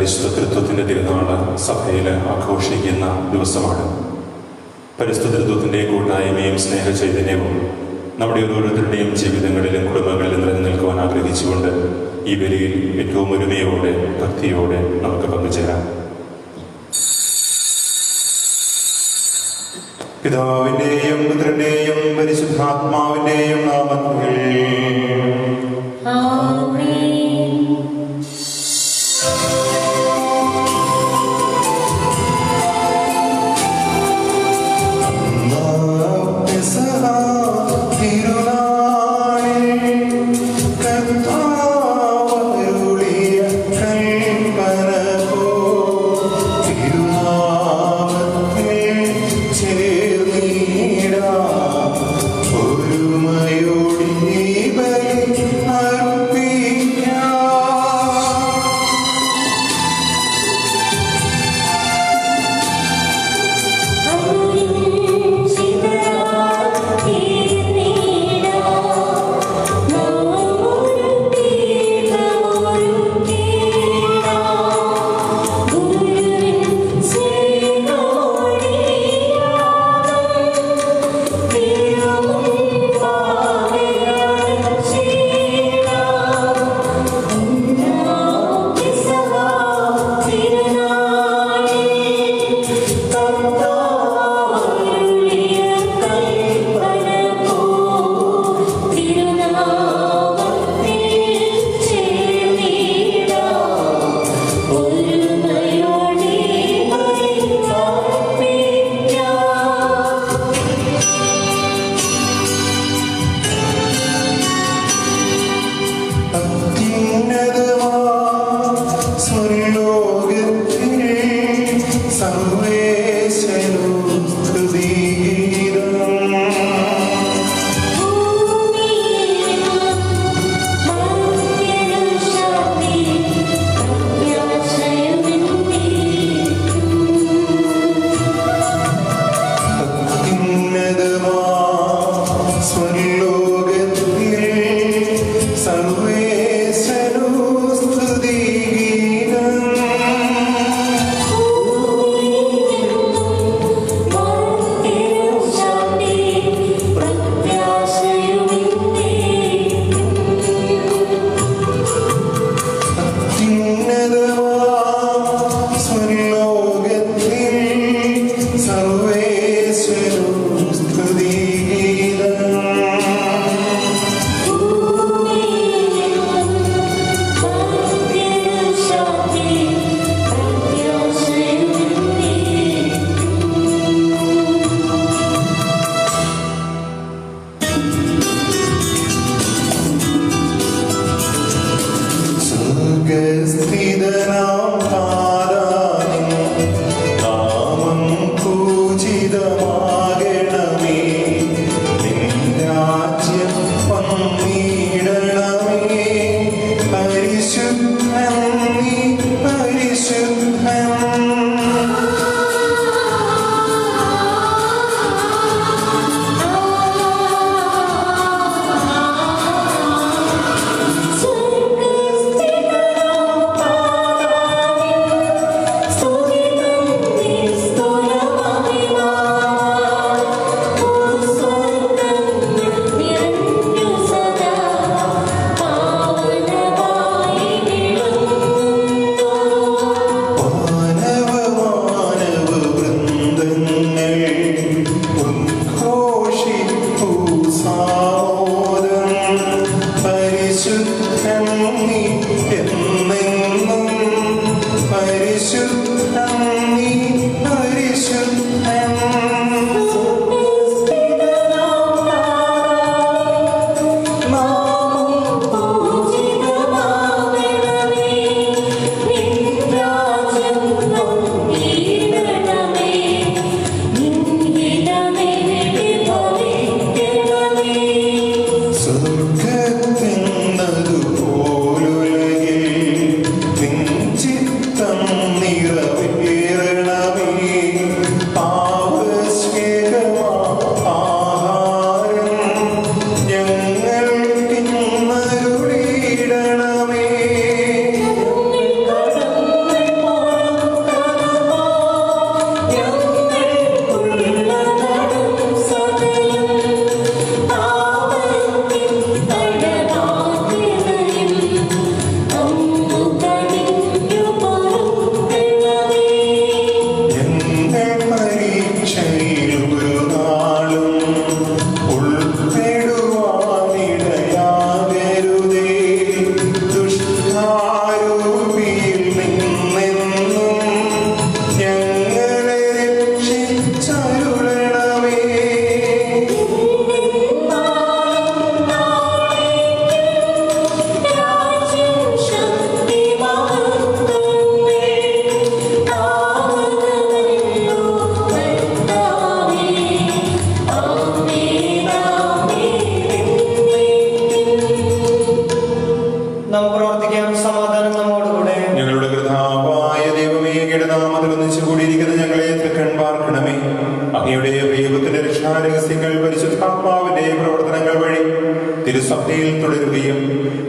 പരിശുദ്ധ തൃത്വത്തിൻ്റെ തിരുനാള് സഭയിൽ ആഘോഷിക്കുന്ന ദിവസമാണ്. പരിശുദ്ധ തൃത്വത്തിൻ്റെ കൂട്ടായ്മയും സ്നേഹചൈതന്യവും നമ്മുടെ ഓരോരുത്തരുടെയും ജീവിതങ്ങളിലും കുടുംബങ്ങളിലും നിറഞ്ഞു നിൽക്കുവാൻ ആഗ്രഹിച്ചുകൊണ്ട് ഈ ബലിയിൽ ഏറ്റവും ഒരുമയോടെ ഭക്തിയോടെ നമുക്ക് പങ്കുചേരാം. പിതാവിന്റെയും പുത്രന്റെയും പരിശുദ്ധാത്മാവിന്റെയും നാമത്തിൽ ഒരുമയോടി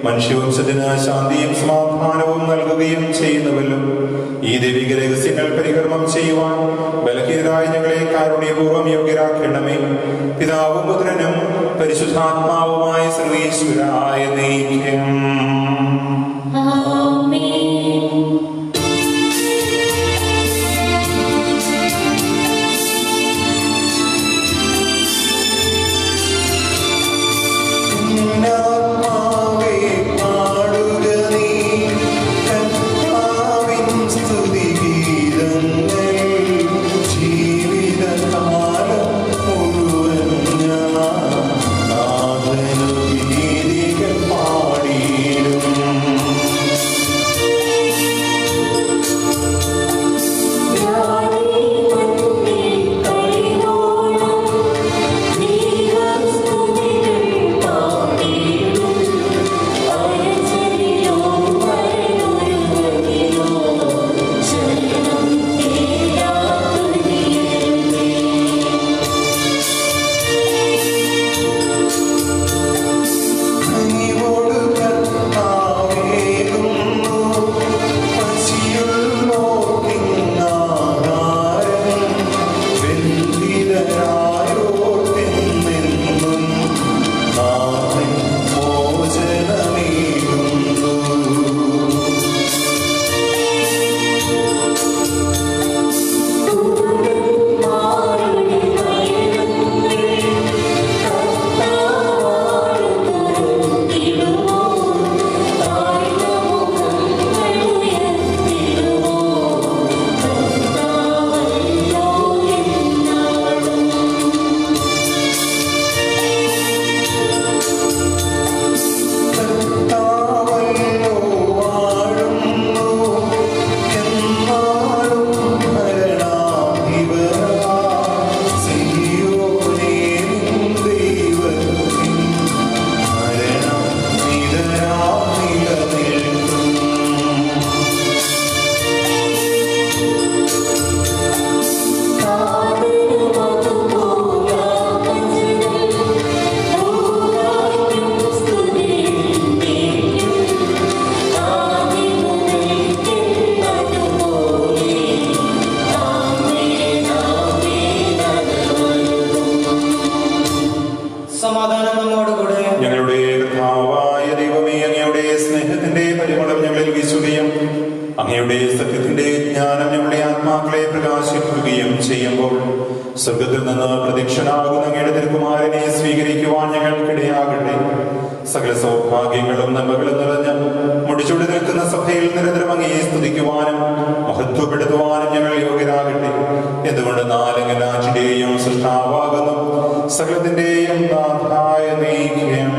മനുഷ്യവംശത്തിന് ശാന്തിയും സമാധാനവും നൽകുകയും ചെയ്യുന്നുവല്ലോ. ഈ ദൈവിക രഹസ്യങ്ങൾ പരികർമ്മം ചെയ്യുവാൻ ബലഹീനരായ ഞങ്ങളെ കാരുണ്യപൂർവ്വം യോഗ്യരാക്കണമേ. പിതാവും പുത്രനും പരിശുദ്ധാത്മാവുമായ സർവീശ്വരായ നീക്കം. സ്വർഗത്തിൽ നിന്ന് പ്രത്യക്ഷനാകുന്ന അങ്ങയുടെ തിരുക്കുമാരനെ സ്വീകരിക്കുവാൻ ഞങ്ങൾക്കിടയാകട്ടെ. സകല സൗഭാഗ്യങ്ങളും നന്മകളും നിറഞ്ഞ മുടിച്ചൂടി നിൽക്കുന്ന സഭയിൽ നിരന്തരം അങ്ങയെ സ്തുതിക്കുവാനും മഹത്വപ്പെടുത്തുവാനും ഞങ്ങൾ യോഗ്യരാകട്ടെ. എന്തുകൊണ്ട് നാലെല്ലാറ്റിന്റെയും സൃഷ്ടാവാകുന്നു, സകലത്തിന്റെയും നാഥായ നീക്കം.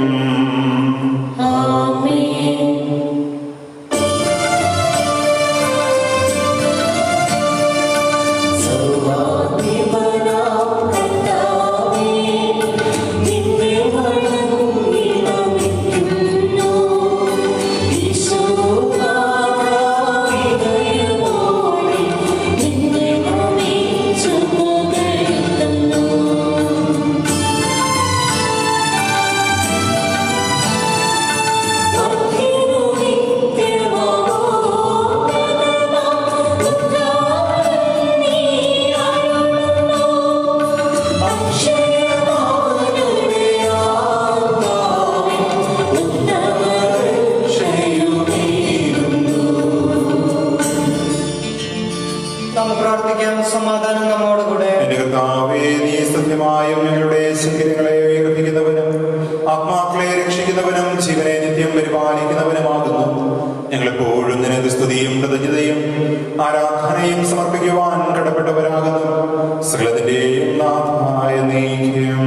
ആത്മാക്കളെ രക്ഷിക്കുന്നവനും ജീവനെ നിത്യം പരിപാലിക്കുന്നവനുമാകുന്നു. ഞങ്ങളെപ്പോഴും നിനക്ക് സ്തുതിയും കൃതജ്ഞതയും ആരാധനയും സമർപ്പിക്കുവാൻ കടപ്പെട്ടവരാകുന്നു. സകലത്തിന്റെയും നാഥനായ നീക്കും.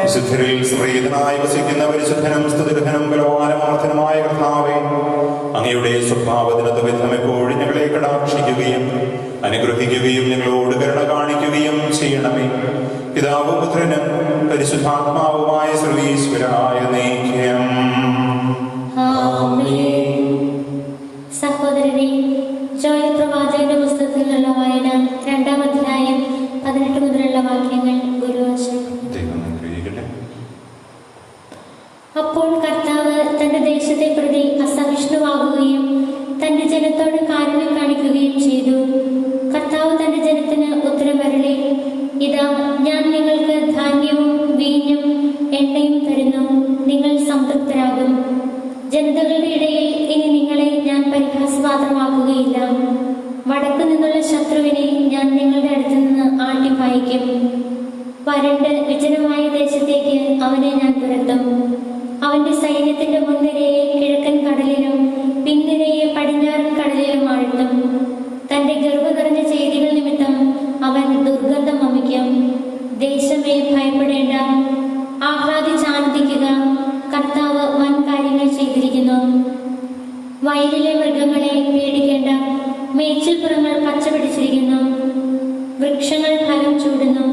വിശുദ്ധരിൽ വസിക്കുന്ന പരിശുദ്ധനും സ്തുതിർഹനും ബലവാനുമായ കർത്താവേ, അങ്ങയുടെ സ്വഭാവത്തിനത് വിധം എപ്പോഴും ഞങ്ങളെ കടാക്ഷിക്കുകയും അനുഗ്രഹിക്കുകയും ഞങ്ങളോട് കരുണ കാണിക്കുകയും ചെയ്യണമേ. പിതാവും പുത്രനും പരിശുദ്ധാത്മാവുമായ സർവീശ്വരായ നീക്കം. സഹോദരനെ, ജോയൽ പ്രവാചകന്റെ പുസ്തകത്തിൽ നിന്നുള്ള വായന 2-ാം അധ്യായം 18 മുതലുള്ള വാക്യങ്ങൾ ഗുരുവശം. അപ്പോൾ കർത്താവ് തന്റെ ദേശത്തെ പ്രതി അസഹിഷ്ണുവാകുകയും തന്റെ ജനത്തോട് കാരുണ്യം കാണിക്കുകയും ചെയ്തു. കർത്താവ് തന്റെ ജനത്തിന് ഉത്തരമരുളി, ഇതാ ഞാൻ നിങ്ങൾക്ക് ധാന്യവും വീഞ്ഞും എണ്ണയും തരുന്നു, നിങ്ങൾ സംതൃപ്തരാകും. ജനതകളുടെ ഇടയിൽ ഇനി നിങ്ങളെ ഞാൻ പരിഹാസപാത്രമാക്കുകയില്ല. വടക്കു നിന്നുള്ള ശത്രുവിനെ ഞാൻ നിങ്ങളുടെ അടുത്ത് നിന്ന് ആട്ടിപ്പായിക്കും. വരണ്ട് വിജനമായ ദേശത്തേക്ക് അവനെ ഞാൻ തുരത്തും. അവന്റെ സൈന്യത്തിന്റെ മുൻനിരയെ കിഴക്കൻ കടലിലും പിൻനിരയെ പടിഞ്ഞാറൻ കടലിലും ആഴ്ത്തും. തന്റെ ഗർവ നിറഞ്ഞ ചെയ്തികൾ നിമിത്തം അവൻ ദുർഗന്ധം വമിക്കും. ദേശമേ, ഭയപ്പെടേണ്ട, ആഹ്ലാദിച്ചാനന്ദിക്കുക, കർത്താവ് വൻ കാര്യങ്ങൾ ചെയ്തിരിക്കുന്നു. വയലിലെ മൃഗങ്ങളെ പേടിക്കേണ്ട, മേച്ചിൽപ്പുറങ്ങൾ പച്ച പിടിച്ചിരിക്കുന്നു. വൃക്ഷങ്ങൾ ഫലം ചൂടുന്നു,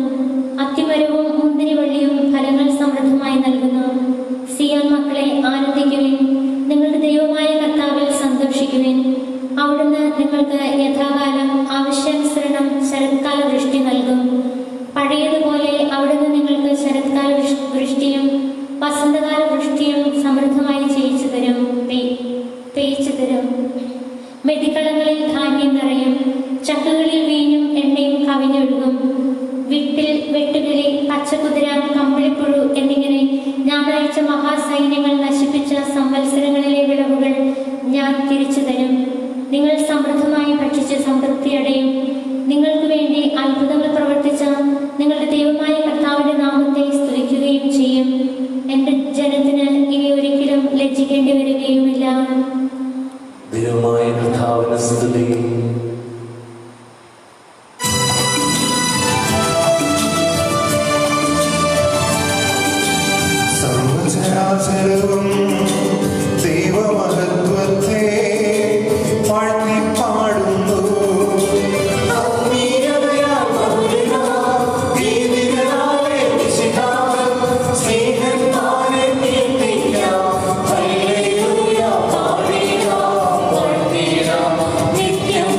അത്തിമരവും മുന്തിരിവള്ളിയും ഫലങ്ങൾ സമൃദ്ധമായി നൽകുന്നു. സിയോൻ മക്കളെ, ആനന്ദിക്കുവിൻ, നിങ്ങളുടെ ദൈവമായ കർത്താവിൽ സന്തോഷിക്കുവിൻ. അവിടുന്ന് നിങ്ങൾക്ക് യഥാകാലം ആവശ്യാനുസരണം ശരത്കാല വൃഷ്ടി നൽകും. പഴയതുപോലെ അവിടുന്ന് നിങ്ങൾക്ക് ശരത്കാല വൃഷ്ടിയും വസന്തകാല വൃഷ്ടിയും സമൃദ്ധമായി പെയ്ച്ചു തരും. മെതിക്കളങ്ങളിൽ ധാന്യം നിറയും, ചക്കുകളിൽ വീഞ്ഞും എണ്ണയും കവിഞ്ഞൊഴുകും. വിട്ടിൽ വെട്ടുകിളി, പച്ചക്കുതിര, കമ്പിളിപ്പുഴു എന്നിങ്ങനെ ഞാൻ അയച്ച മഹാസൈന്യങ്ങൾ നശിപ്പിച്ച സംവത്സരങ്ങളിലെ വിളവുകൾ ഞാൻ തിരിച്ചു തരും. നിങ്ങൾ സമൃദ്ധമായി ഭക്ഷിച്ച് സംതൃപ്തിയടയും. നിങ്ങൾക്ക് വേണ്ടി അത്ഭുതങ്ങൾ പ്രവർത്തിച്ച നിങ്ങളുടെ ദൈവമായ കർത്താവിന്റെ നാമത്തെ സ്തുതിക്കുകയും ചെയ്യും. എന്റെ ജനത്തിന് ഇനി ഒരിക്കലും ലജ്ജിക്കേണ്ടി വരികയുമില്ല. ദൈവമായ കർത്താവിന് സ്തുതി. സർവ്വചരാചരവും ദൈവമഹത്വത്തെ വാഴ്ത്തി പാടുന്നു. നിത്യം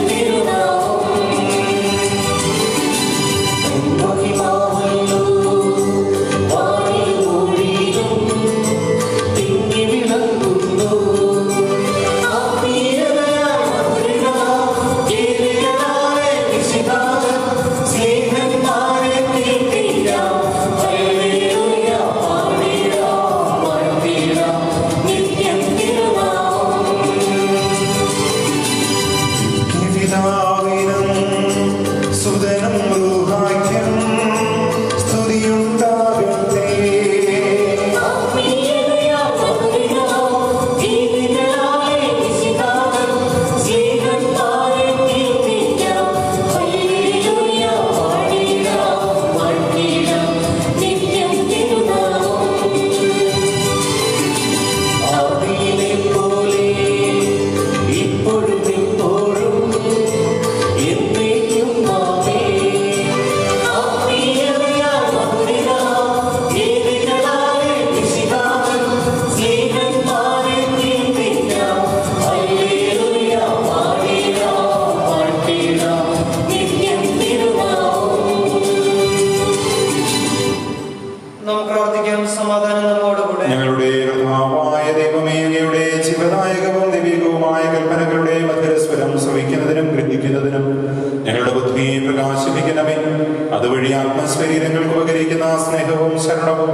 വഴി ആത്മശരീരങ്ങൾക്ക് ഉപകരിക്കുന്ന സ്നേഹവും ശരണവും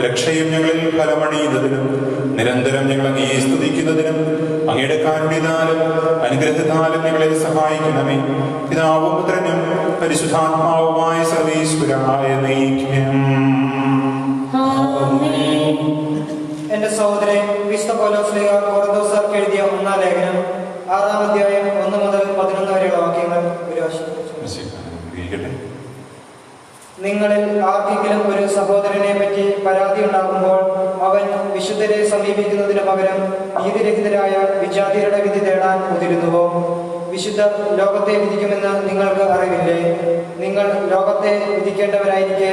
രക്ഷയും ഞങ്ങളിൽ ഫലമണിയുന്നതിനും നിരന്തരം ഞങ്ങൾ അങ്ങയെ സ്തുതിക്കുന്നതിനും അങ്ങയുടെ കാരുണ്യത്താലും അനുഗ്രഹത്താലും ഞങ്ങളെ സഹായിക്കണമേ. പിതാവും പുത്രനും പരിശുദ്ധാത്മാവുമായ സർവീശ്വരായ നയിക്കും. എന്റെ സഹോദരൻ വിശുദ്ധ പൗലോസ്ലീഹ കൊറിന്തോസ്യർക്ക് എഴുതിയ 1-ാം ലേഖനം 6-ാം അധ്യായം 1 മുതൽ 11 വരെയുള്ള വാക്യങ്ങൾ നിങ്ങളിൽ ആർക്കെങ്കിലും ഒരു സഹോദരനെ പറ്റി പരാതി ഉണ്ടാകുമ്പോൾ അവൻ വിശുദ്ധരെ സമീപിക്കുന്നതിന് പകരം നീതിരഹിതരായ വിജാതിയരുടെ വിധി തേടാൻ മുതിരുന്നുവോ? വിശുദ്ധർ ലോകത്തെ വിധിക്കുമെന്ന് നിങ്ങൾക്ക് അറിവില്ലേ? നിങ്ങൾ ലോകത്തെ വിധിക്കേണ്ടവരായിരിക്കെ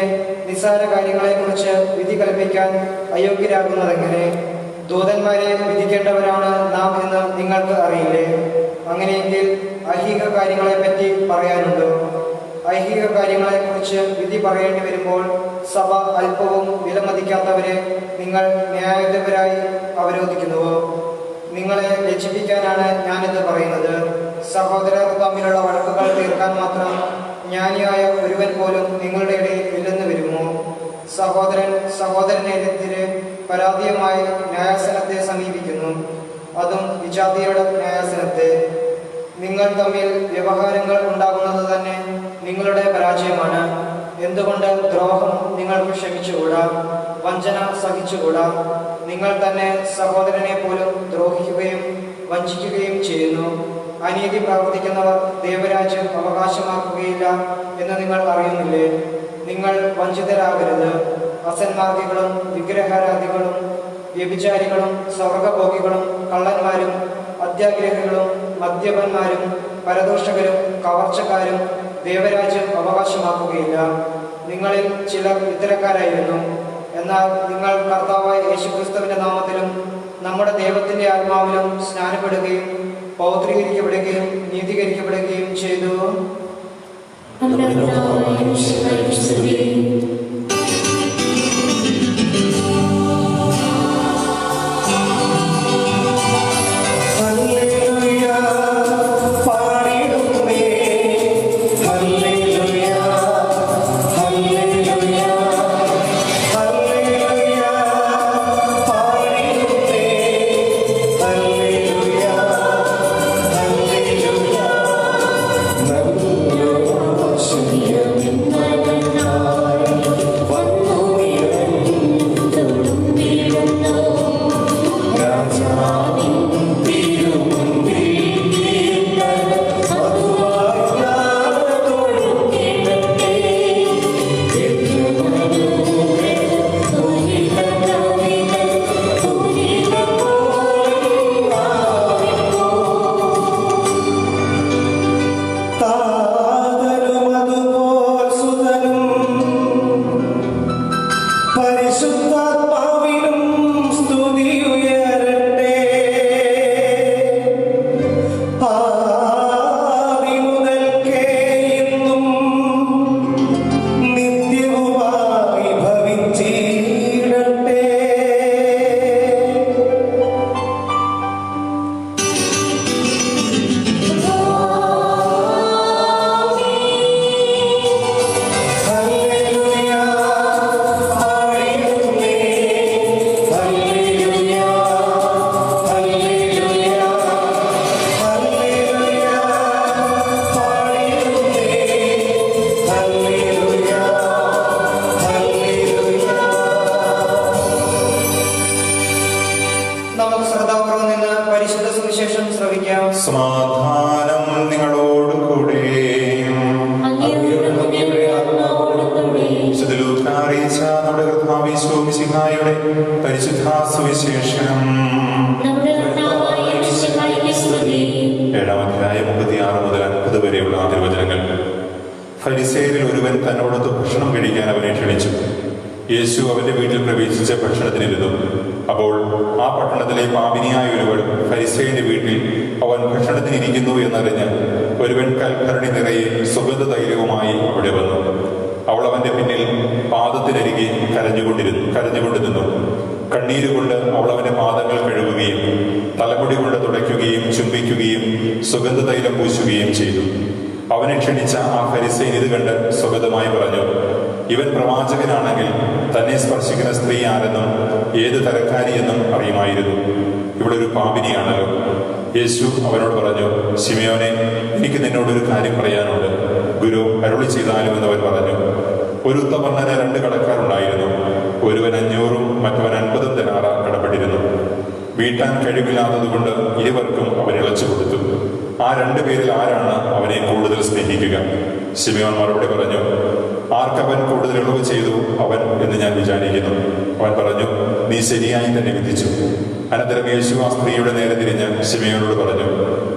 നിസ്സാര കാര്യങ്ങളെക്കുറിച്ച് വിധി കൽപ്പിക്കാൻ അയോഗ്യരാകുന്നതെങ്ങനെ? ദൂതന്മാരെ വിധിക്കേണ്ടവരാണ് നാം എന്ന് നിങ്ങൾക്ക് അറിയില്ലേ? അങ്ങനെയെങ്കിൽ ഐഹിക കാര്യങ്ങളെപ്പറ്റി പറയാനുണ്ടോ? ഐഹിക കാര്യങ്ങളെക്കുറിച്ച് വിധി പറയേണ്ടി വരുമ്പോൾ സഭ അല്പവും വിലമതിക്കാത്തവരെ നിങ്ങൾ ന്യായാധിപരായി അവരോധിക്കുന്നുവോ? നിങ്ങളെ ലജ്ജിപ്പിക്കാനാണ് ഞാനിത് പറയുന്നത്. സഹോദരർ തമ്മിലുള്ള വഴക്കുകൾ തീർക്കാൻ മാത്രം ജ്ഞാനിയായ ഒരുവൻ പോലും നിങ്ങളുടെ ഇടയിൽ ഇല്ലെന്ന് വരുമോ? സഹോദരൻ സഹോദരനെതിരെ പരാതിയുമായി ന്യായാസനത്തെ സമീപിക്കുന്നു, അതും വിജാതിയുടെ ന്യായാസനത്തെ. നിങ്ങൾ തമ്മിൽ വ്യവഹാരങ്ങൾ ഉണ്ടാകുന്നത് തന്നെ നിങ്ങളുടെ പരാജയമാണ്. എന്തുകൊണ്ട് ദ്രോഹം നിങ്ങൾക്ക് ക്ഷമിച്ചുകൂടാ? വഞ്ചന സഹിച്ചുകൂടാ? നിങ്ങൾ തന്നെ സഹോദരനെ പോലും ദ്രോഹിക്കുകയും വഞ്ചിക്കുകയും ചെയ്യുന്നു. അനീതി പ്രവർത്തിക്കുന്നവർ ദൈവരാജ്യം അവകാശമാക്കുകയില്ല എന്ന് നിങ്ങൾ അറിയുന്നില്ലേ? നിങ്ങൾ വഞ്ചിതരാകരുത്. അസന്മാർഗികളും വിഗ്രഹാരാധികളും വ്യഭിചാരികളും സ്വർഗഭോഗികളും കള്ളന്മാരും അത്യാഗ്രഹികളും മദ്യപന്മാരും പരദൂഷകരും കവർച്ചക്കാരും ദൈവരാജ്യം അവകാശമാക്കുകയില്ല. നിങ്ങളിൽ ചിലർ ഇത്തരക്കാരായിരുന്നു. എന്നാൽ നിങ്ങൾ കർത്താവായ യേശുക്രിസ്തുവിന്റെ നാമത്തിലും നമ്മുടെ ദൈവത്തിന്റെ ആത്മാവിലും സ്നാനപ്പെടുകയും പൗത്രീകരിക്കപ്പെടുകയും നീതീകരിക്കപ്പെടുകയും ചെയ്തു. സമാധാനം നിങ്ങളോടുകൂടെ. നമ്മുടെ കർത്താവിശോമിശിഹായുടെ പരിശുദ്ധ സുവിശേഷം 7-ാം അധ്യായം 36 മുതൽ 50 വരെയുള്ള തിരുവചനങ്ങൾ. ഫരിസേയരിൽ ഒരുവൻ തന്നോടൊത്ത് ഭക്ഷണം കഴിക്കാൻ അവനെ ക്ഷണിച്ചു. യേശു അവന്റെ വീട്ടിൽ പ്രവേശിച്ച ഭക്ഷണത്തിനിരുന്നു. അപ്പോൾ ആ പട്ടണത്തിലെ പാപിനിയായ ഒരുവൾ ഫരിസേയന്റെ വീട്ടിൽ അവൻ ഭക്ഷണത്തിനിരിക്കുന്നു എന്നറിഞ്ഞ് ഒരുവൻ കൽഭരണി നിറയെ സുഗന്ധ തൈലവുമായി അവിടെ വന്നു. അവൾ അവന്റെ പിന്നിൽ പാദത്തിനരികെ കരഞ്ഞുകൊണ്ട് നിന്നു. കണ്ണീരുകൊണ്ട് അവൾ അവന്റെ പാദങ്ങൾ കഴുകുകയും തലമുടി കൊണ്ട് തുടയ്ക്കുകയും ചുംബിക്കുകയും സുഗന്ധ തൈലം പൂശുകയും ചെയ്തു. അവനെ ക്ഷണിച്ച ആ ഫരിസേയൻ ഇത് കണ്ട് സ്വഗതമായി പറഞ്ഞു, ഇവൻ പ്രവാചകനാണെങ്കിൽ തന്നെ സ്പർശിക്കുന്ന സ്ത്രീ ആരെന്നും ഏത് തരക്കാരിയെന്നും അറിയുമായിരുന്നു. ഇവളൊരു പാപിനിയാണല്ലോ. യേശു അവനോട് പറഞ്ഞു, ശിമയോനെ, എനിക്ക് നിന്നോടൊരു കാര്യം പറയാനുണ്ട്. ഗുരു അരുളി ചെയ്താലും എന്നവൻ പറഞ്ഞു. ഒരു ഉത്തമർണന് 2 കടക്കാരുണ്ടായിരുന്നു. ഒരുവൻ 500 മറ്റവൻ 50 ദിനാറ കടപ്പെട്ടിരുന്നു. വീട്ടാൻ കഴിവില്ലാത്തതുകൊണ്ട് ഇരുവർക്കും അവൻ ഇളച്ചു കൊടുത്തു. ആ 2 പേരിൽ ആരാണ് അവനെ കൂടുതൽ സ്നേഹിക്കുക? ശിമയോൻ മറുപടി പറഞ്ഞു, ആർക്കവൻ കൂടുതൽ ഇളവ് ചെയ്തു അവൻ എന്ന് ഞാൻ വിചാരിക്കുന്നു. അവൻ പറഞ്ഞു, നീ ശരിയായി തന്നെ വിധിച്ചു. അനന്തരം യേശു ആ സ്ത്രീയുടെ നേരെ തിരിഞ്ഞ് ശിമയോനോട് പറഞ്ഞു,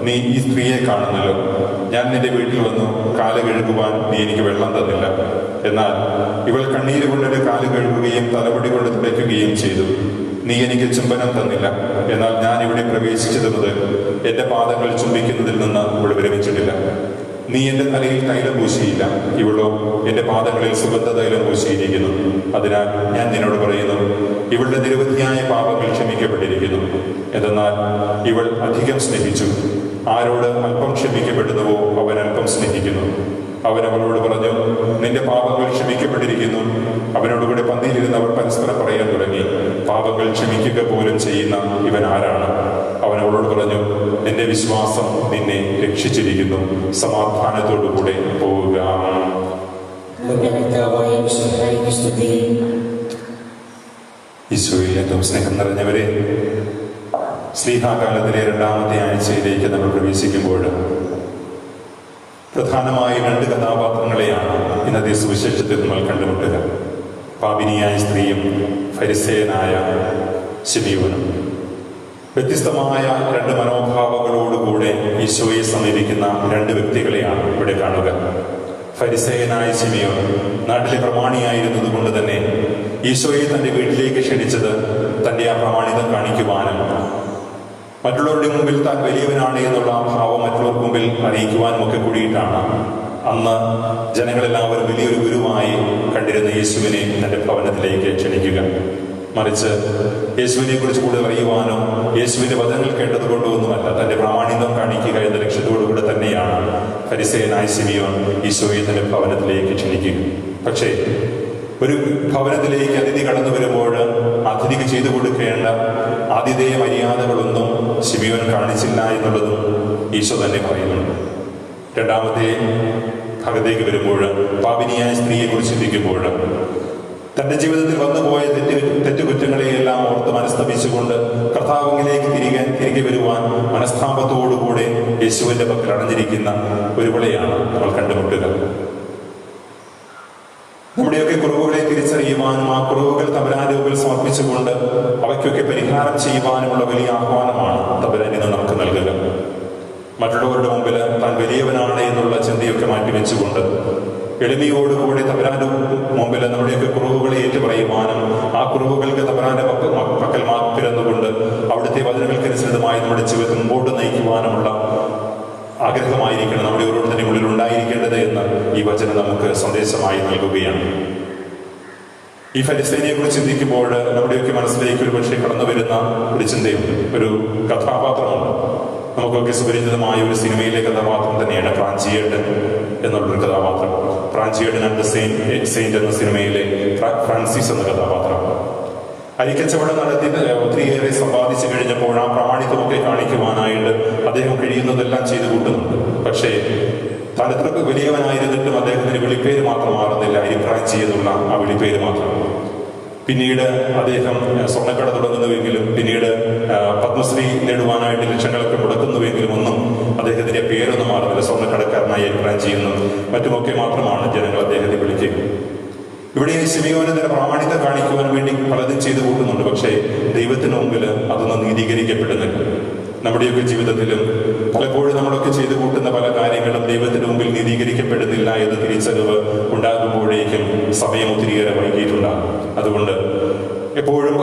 നീ ഈ സ്ത്രീയെ കാണുന്നല്ലോ. ഞാൻ നിന്റെ വീട്ടിൽ വന്നു കാല് കഴുകുവാൻ നീ എനിക്ക് വെള്ളം തന്നില്ല. എന്നാൽ ഇവൾ കണ്ണീര് കൊണ്ട് കാല് കഴുകുകയും തലമുടി കൊണ്ട് തുടയ്ക്കുകയും ചെയ്തു. നീ എനിക്ക് ചുംബനം തന്നില്ല. എന്നാൽ ഞാൻ ഇവിടെ പ്രവേശിച്ചത് മുതൽ എന്റെ പാദങ്ങൾ ചുംബിക്കുന്നതിൽ നിന്ന് ഇവൾ വിരമിച്ചിട്ടില്ല. നീ എന്റെ തലയിൽ തൈലം പൂശിയില്ല. ഇവളോ എന്റെ പാദങ്ങളിൽ സുഗന്ധ തൈലം പൂശിയിരിക്കുന്നു. അതിനാൽ ഞാൻ നിന്നോട് പറയുന്നു, ഇവളുടെ നിരവധിയായ പാപങ്ങൾ ക്ഷമിക്കപ്പെട്ടിരിക്കുന്നു. എന്തെന്നാൽ ഇവൾ അധികം സ്നേഹിച്ചു. ആരോട് അല്പം ക്ഷമിക്കപ്പെടുന്നുവോ അവൻ അല്പം സ്നേഹിക്കുന്നു. അവൻ അവളോട് പറഞ്ഞു, നിന്റെ പാപങ്ങൾ ക്ഷമിക്കപ്പെട്ടിരിക്കുന്നു. അവനോടുകൂടെ പന്തിയിലിരുന്നവർ പരസ്പരം പറയാൻ തുടങ്ങി, പാപങ്ങൾ ക്ഷമിക്കുക പോലും ചെയ്യുന്ന ഇവൻ ആരാണ്? അവൻ അവളോട് പറഞ്ഞു, നിന്റെ വിശ്വാസം നിന്നെ രക്ഷിച്ചിരിക്കുന്നു. സമാധാനത്തോടുകൂടെ പോവുക. ഈശോയിൽ ഏറ്റവും സ്നേഹം നിറഞ്ഞവരെ, ശ്ലീഹാകാലത്തിലെ 2ാമത്തെ ആഴ്ചയിലേക്ക് നമ്മൾ പ്രവേശിക്കുമ്പോൾ പ്രധാനമായി 2 കഥാപാത്രങ്ങളെയാണ് ഇന്നത്തെ സുവിശേഷത്തിൽ നമ്മൾ കണ്ടുമുട്ടുക. പാപിനിയായ സ്ത്രീയും ഫരിസേയനായ ശിമയോനും. വ്യത്യസ്തമായ 2 മനോഭാവങ്ങളോടുകൂടെ ഈശോയെ സമീപിക്കുന്ന 2 വ്യക്തികളെയാണ് ഇവിടെ കാണുക. ഫരിസേയനായ ശിമയോൻ നാട്ടിലെ പ്രമാണിയായിരുന്നത് കൊണ്ട് തന്നെ ഈശോയെ തന്റെ വീട്ടിലേക്ക് ക്ഷണിച്ചത് തന്റെ ആ പ്രമാണിതം കാണിക്കുവാനും മറ്റുള്ളവരുടെ മുമ്പിൽ താൻ വലിയവനാണ് എന്നുള്ള ആ ഭാവം മറ്റുള്ളവർക്ക് മുമ്പിൽ അറിയിക്കുവാനും ഒക്കെ കൂടിയിട്ടാണ്. അന്ന് ജനങ്ങളെല്ലാവരും വലിയൊരു ഗുരുവായി കണ്ടിരുന്ന യേശുവിനെ തന്റെ ഭവനത്തിലേക്ക് ക്ഷണിക്കുക. മറിച്ച് യേശുവിനെ കുറിച്ച് കൂടുതൽ അറിയുവാനോ യേശുവിന്റെ വചനങ്ങൾ കേട്ടതുകൊണ്ടോ ഒന്നുമല്ല, തന്റെ പ്രാമാണികം കാണിക്കുക എന്ന ലക്ഷ്യത്തോടുകൂടെ തന്നെയാണ് ഫരിസേയനായ ശിമയോൻ ഈശോയെ തന്റെ ഭവനത്തിലേക്ക് ക്ഷണിക്കുക. പക്ഷേ ഒരു ഭവനത്തിലേക്ക് അതിഥി കടന്നു വരുമ്പോൾ അതിഥിക്ക് ചെയ്തു കൊടുക്കേണ്ട ആതിഥേയ മര്യാദകളൊന്നും ശിമയോൻ കാണിച്ചില്ല എന്നുള്ളതും ഈശോ തന്നെ പറയുന്നുണ്ട്. 2ാമത്തെ ഭാഗത്തേക്ക് വരുമ്പോൾ പാപിനിയായ സ്ത്രീയെ കുറിച്ച് ചിന്തിക്കുമ്പോൾ തന്റെ ജീവിതത്തിൽ വന്നുപോയ തെറ്റുകുറ്റങ്ങളെയെല്ലാം ഓർത്ത് മനസ്തപിച്ചുകൊണ്ട് കർത്താവിലേക്ക് തിരികെ വരുവാൻ മനസ്താപത്തോടുകൂടെ യേശുവിന്റെ പക്കൽ അടഞ്ഞിരിക്കുന്ന ഒരു വിളയാണ് നമ്മൾ കണ്ടുമുട്ടുക. നമ്മുടെയൊക്കെ കുറവുകളെ തിരിച്ചറിയുവാനും ആ കുറവുകൾ തമ്പുരാന്റെ മുമ്പിൽ സമർപ്പിച്ചുകൊണ്ട് അവയ്ക്കൊക്കെ പരിഹാരം ചെയ്യുവാനുമുള്ള വലിയ ആഹ്വാനമാണ് തമ്പുരാൻ ഇന്ന് നമുക്ക് നൽകുക. മറ്റുള്ളവരുടെ മുമ്പിൽ താൻ വലിയവനാണ് എന്നുള്ള ചിന്തയൊക്കെ മാറ്റിവെച്ചുകൊണ്ട് എളിമയോടുകൂടി തമ്പുരാന്റെ മുമ്പിൽ നമ്മുടെയൊക്കെ കുറവുകളെ ഏറ്റുപറയുവാനും ആ കുറവുകൾക്ക് തമ്പുരാന്റെ പക്കൽ മാപ്പിരുന്നുകൊണ്ട് അവിടുത്തെ വചനങ്ങൾക്കനുസൃതമായി നമ്മുടെ ജീവിതത്തിൽ മുമ്പോട്ട് നയിക്കുവാനുമുള്ള ആഗ്രഹമായിരിക്കണം നമ്മുടെ ഓരോരുത്തരുടെ ഉള്ളിൽ ഉണ്ടായിരിക്കേണ്ടത് എന്ന് ഈ വചനം നമുക്ക് സന്ദേശമായി നൽകുകയാണ്. ഈ ഫരിസേയനെ കുറിച്ച് ചിന്തിക്കുമ്പോൾ നമ്മുടെയൊക്കെ മനസ്സിലേക്ക് ഒരു പക്ഷേ കടന്നു വരുന്ന ഒരു ചിന്തയുണ്ട്, ഒരു കഥാപാത്രമുണ്ട്. നമുക്കൊക്കെ സുപരിചിതമായ ഒരു സിനിമയിലെ കഥാപാത്രം തന്നെയാണ് പ്രാഞ്ചിയേട്ടൻ എന്നുള്ളൊരു കഥാപാത്രം. പ്രാഞ്ചിയേട്ടൻ ആൻഡ് ദ സെയിന്റ് എന്ന സിനിമയിലെ ഫ്രാൻസിസ് എന്ന കഥാപാത്രം. അരിക്കച്ചവടം നടത്തി ഒത്തിരിയേറെ സമ്പാദിച്ചു കഴിഞ്ഞപ്പോൾ ആ പ്രാമാണിത്വമൊക്കെ കാണിക്കുവാനായിട്ട് അദ്ദേഹം കഴിയുന്നതെല്ലാം ചെയ്തു കൂട്ടുന്നുണ്ട്. പക്ഷേ താൻ എത്ര വലിയവനായിരുന്നിട്ടും അദ്ദേഹത്തിന് വിളിപ്പേര് മാത്രം മാറുന്നില്ല, അരിപ്രാഞ്ചി എന്നുള്ള ആ വിളിപ്പേര് മാത്രം. പിന്നീട് അദ്ദേഹം സ്വർണ്ണക്കട തുടങ്ങുന്നുവെങ്കിലും പിന്നീട് പത്മശ്രീ നേടുവാനായിട്ട് ലക്ഷങ്ങളൊക്കെ മുടക്കുന്നുവെങ്കിലും ഒന്നും അദ്ദേഹത്തിന്റെ പേരൊന്നും മാറുന്നില്ല. സ്വർണ്ണക്കടക്കാരനായ അരിപ്രാഞ്ചി എന്നും മറ്റുമൊക്കെ മാത്രമാണ് ജനങ്ങൾ അദ്ദേഹത്തെ വിളിക്കുക. ഇവിടെ ശിമയോന് തന്നെ പ്രാമാണിത്വം കാണിക്കുവാൻ വേണ്ടി പലതും ചെയ്തു കൂട്ടുന്നുണ്ട്. പക്ഷേ ദൈവത്തിന് മുമ്പിൽ അതൊന്നും നീതീകരിക്കപ്പെടുന്നില്ല. നമ്മുടെയൊക്കെ ജീവിതത്തിലും പലപ്പോഴും നമ്മളൊക്കെ ചെയ്തു കൂട്ടുന്ന പല കാര്യങ്ങളും ദൈവത്തിന് മുമ്പിൽ നീതീകരിക്കപ്പെടുന്നില്ല എന്ന് തിരിച്ചറിവ് ഉണ്ടാകുമ്പോഴേക്കും സമയം ഒത്തിരിയേറെ വൈകിയിട്ടുണ്ടാകും. അതുകൊണ്ട് എപ്പോഴും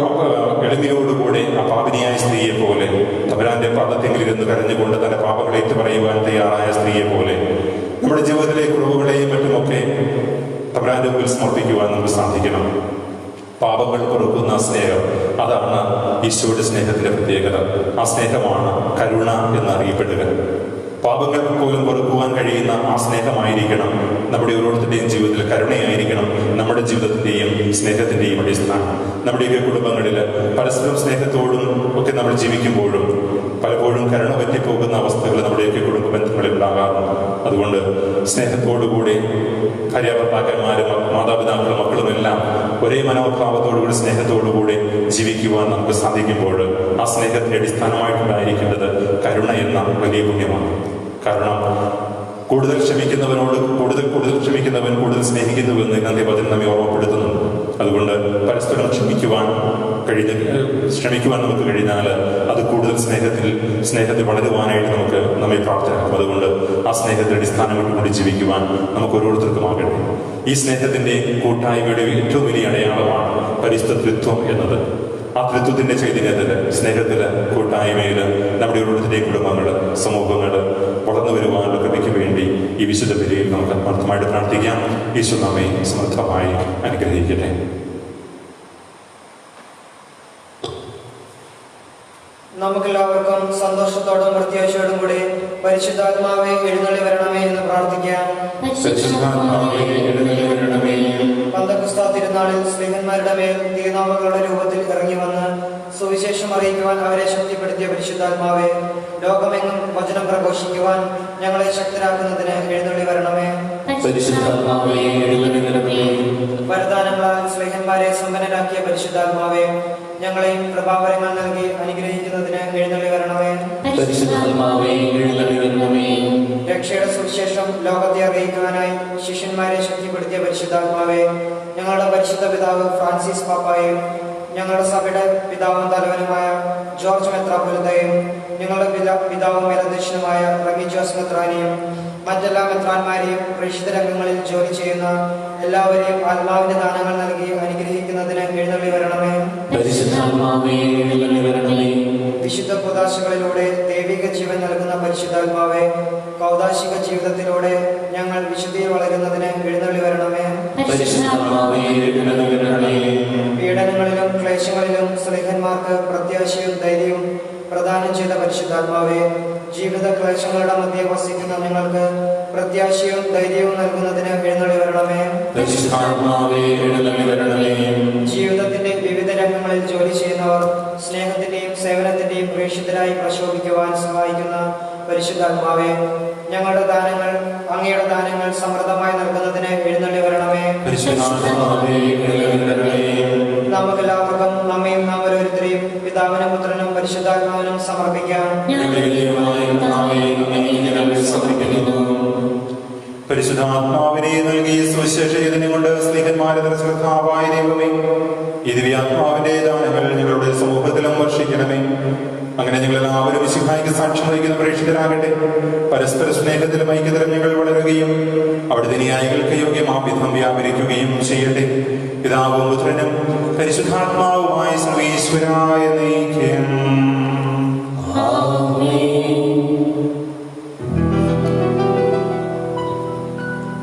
എളിമയോടുകൂടെ ആ പാപിനിയായ സ്ത്രീയെ പോലെ തമ്പുരാന്റെ പാദത്തെങ്കിലിരുന്ന് കരഞ്ഞുകൊണ്ട് തന്റെ പാപങ്ങൾ ഏറ്റുപറയുവാൻ തയ്യാറായ സ്ത്രീയെ പോലെ നമ്മുടെ ജീവിതത്തിലെ കുറവുകളെയും മറ്റുമൊക്കെ തമ്പുരാന്റെ മുമ്പിൽ സമർപ്പിക്കുവാൻ നമുക്ക് സാധിക്കണം. പാപങ്ങൾ പൊറുക്കുന്ന സ്നേഹം, അതാണ് ഈശോയുടെ സ്നേഹത്തിന്റെ പ്രത്യേകത. ആ സ്നേഹമാണ് കരുണ എന്നറിയപ്പെടുക. പാപങ്ങൾ പോലും പൊറുക്കുവാൻ കഴിയുന്ന ആ സ്നേഹമായിരിക്കണം നമ്മുടെ ഓരോരുത്തരുടെയും ജീവിതത്തിൽ, കരുണയായിരിക്കണം നമ്മുടെ ജീവിതത്തിൻ്റെയും സ്നേഹത്തിൻ്റെയും അടിസ്ഥാനം. നമ്മുടെയൊക്കെ കുടുംബങ്ങളിൽ പരസ്പരം സ്നേഹത്തോടും ഒക്കെ നമ്മൾ ജീവിക്കുമ്പോഴും പലപ്പോഴും കരുണ പറ്റിപ്പോകുന്ന അവസ്ഥകൾ നമ്മുടെയൊക്കെ കുടുംബ ബന്ധങ്ങളിൽ ഉണ്ടാകാറുണ്ട്. അതുകൊണ്ട് സ്നേഹത്തോടുകൂടി ഭാര്യാഭർത്താക്കന്മാരും മാതാപിതാക്കളും മക്കളുമെല്ലാം ഒരേ മനോഭാവത്തോടുകൂടി സ്നേഹത്തോടുകൂടി ജീവിക്കുവാൻ നമുക്ക് സാധിക്കുമ്പോൾ ആ സ്നേഹത്തെ അടിസ്ഥാനമായിട്ടുണ്ടായിരിക്കേണ്ടത് കരുണ എന്ന വലിയ പുണ്യമാണ്. കാരണം കൂടുതൽ ക്ഷമിക്കുന്നവനോട് കൂടുതൽ ക്ഷമിക്കുന്നവൻ കൂടുതൽ സ്നേഹിക്കുന്നുവെന്ന് ഇന്നത്തെ വചനം നമ്മെ ഓർമ്മപ്പെടുത്തുന്നുണ്ട്. അതുകൊണ്ട് പരസ്പരം ക്ഷമിക്കുവാൻ നമുക്ക് കഴിഞ്ഞാൽ അത് കൂടുതൽ സ്നേഹത്തിൽ വളരുവാനായിട്ട് നമ്മെ പ്രാപ്തരാക്കും. അതുകൊണ്ട് ആ സ്നേഹത്തെ അടിസ്ഥാനമായിട്ടുകൂടി ജീവിക്കുവാൻ നമുക്ക് ഓരോരുത്തർക്കും ആകട്ടെ. ഈ സ്നേഹത്തിന്റെ കൂട്ടായ്മയുടെ ഏറ്റവും വലിയ അടയാളമാണ് പരിശുദ്ധ ത്രിത്വം എന്നത്. ആ ത്രിത്വത്തിന്റെ ചൈതന്യത്തിൽ, സ്നേഹത്തില്, കൂട്ടായ്മയിൽ നമ്മുടെ ഓരോരുത്തരുടെയും കുടുംബങ്ങൾ, സമൂഹങ്ങൾ വളർന്നു വരുവാനുള്ള കൃപയ്ക്ക് വേണ്ടി ഈ വിശുദ്ധ ബലിയിൽ നമുക്ക് ആത്മാർത്ഥമായിട്ട് പ്രാർത്ഥിക്കാം. ഈശോ നമ്മെ സമൃദ്ധമായി അനുഗ്രഹിക്കട്ടെ. നമുക്കെല്ലാവർക്കും സന്തോഷത്തോടും പ്രത്യാശയോടും കൂടി പരിശുദ്ധാത്മാവെ എഴുന്നള്ളി വരണമേ എന്ന് പ്രാർത്ഥിക്കാം. പന്തക്കുസ്ത തിരുനാളിൽ സ്ലീഹന്മാരുടെ മേൽ ദീനാമകളുടെ രൂപത്തിൽ ഇറങ്ങി വന്ന് സുവിശേഷം അറിയിക്കുവാൻ അവരെ ശക്തിപ്പെടുത്തിയ പരിശുദ്ധാത്മാവെ, ലോകമെങ്ങും വചനം പ്രഘോഷിക്കുവാൻ ഞങ്ങളെ ശക്തരാക്കുന്നതിന് എഴുന്നള്ളി വരണമേ. വരദാനങ്ങളാൽ സ്ലീഹന്മാരെ സമ്പന്നരാക്കിയ പരിശുദ്ധാത്മാവെ, ഞങ്ങളെയും പ്രഭാവരങ്ങൾ നൽകി അനുഗ്രഹിക്കുന്നതിന് എഴുന്നള്ളി വരണമേ. രക്ഷയുടെ സുവിശേഷം ലോകത്തെ അറിയിക്കുവാനായി ശിഷ്യന്മാരെ ശക്തിപ്പെടുത്തിയ പരിശുദ്ധാത്മാവെ, ഞങ്ങളുടെ പരിശുദ്ധ പിതാവ് ഫ്രാൻസിസ് പാപ്പായും ഞങ്ങളുടെ സഭയുടെ പിതാവും തലവനുമായ ജോർജ് മെത്രാപ്പൊലീത്തയും ഞങ്ങളുടെ പിതാവും മേലധ്യക്ഷനുമായ റമി ജോസ് മെത്രാനെയും മറ്റെല്ലാ മെത്രാന്മാരെയും പ്രേക്ഷിത രംഗങ്ങളിൽ ജോലി ചെയ്യുന്ന എല്ലാവരെയും ആത്മാവിന്റെ ദാനങ്ങൾ നൽകി അനുഗ്രഹിക്കുന്നതിന് എഴുന്നള്ളി വരണമേ. വിശുദ്ധ കൂദാശകളിലൂടെ ദൈവിക ജീവൻ നൽകുന്ന പരിശുദ്ധാത്മാവെ, കൗദാശിക ജീവിതത്തിലൂടെ ഞങ്ങൾ വിശുദ്ധിയിൽ വളരുന്നതിന് എഴുന്നള്ളി വരണമേ. പീഡനങ്ങളിലും ക്ലേശങ്ങളിലും സ്ലീഹന്മാർക്ക് പ്രത്യാശയും ധൈര്യവും പ്രദാനം ചെയ്ത പരിശുദ്ധാത്മാവെ, ജീവിത ക്ലേശങ്ങളുടെ മധ്യേ വസിക്കുന്ന ഞങ്ങൾക്ക് പ്രത്യാശയും ധൈര്യവും നൽകുന്നതിന് എഴുന്നള്ളി വരണമേ. ജീവിതത്തിന്റെ വിവിധ രംഗങ്ങളിൽ ജോലി ചെയ്യുന്നവർ സ്നേഹത്തിന്റെയും സേവനത്തിന്റെയും പ്രേക്ഷിതരായി പ്രശോഭിക്കുവാൻ സഹായിക്കുന്ന പരിശുദ്ധാത്മാവെ, ഞങ്ങളുടെ ദാനങ്ങൾ, അങ്ങയുടെ ദാനങ്ങൾ സമൃദ്ധമായി നൽകുന്നതിന് എഴുന്നള്ളി വരണമേ. നമുക്കെല്ലാവർക്കും നമ്മയും നാം ഓരോരുത്തരെയും പിതാവിനും പുത്രനും പരിശുദ്ധാത്മാവിനും സമർപ്പിക്കാം. പരിശുദ്ധാത്മാവിനെ നൽകി സുവിശേഷ കൊണ്ട് സ്നേഹന്മാരെ ശ്രദ്ധാവായ ദൈവമേ, ഈ ദിവ്യാത്മാവിന്റെ ദാനങ്ങൾ ഞങ്ങളുടെ സമൂഹത്തിലും വർഷിക്കണമേ. അങ്ങനെ ഞങ്ങളെല്ലാവരും വിശുദ്ധായിക്ക് സാക്ഷ്യം വഹിക്കുന്ന പ്രേക്ഷിതരാകട്ടെ. പരസ്പര സ്നേഹത്തിലും ഐക്യത്തിലും ഞങ്ങൾ വളരുകയും അവിടുത്തെ ന്യായങ്ങൾക്ക് യോഗ്യമാവിധം വ്യാപരിക്കുകയും ചെയ്യട്ടെ. പിതാവും പുത്രനും പരിശുദ്ധാത്മാവുമായ സർവീശ്വരായ നയിക്കും.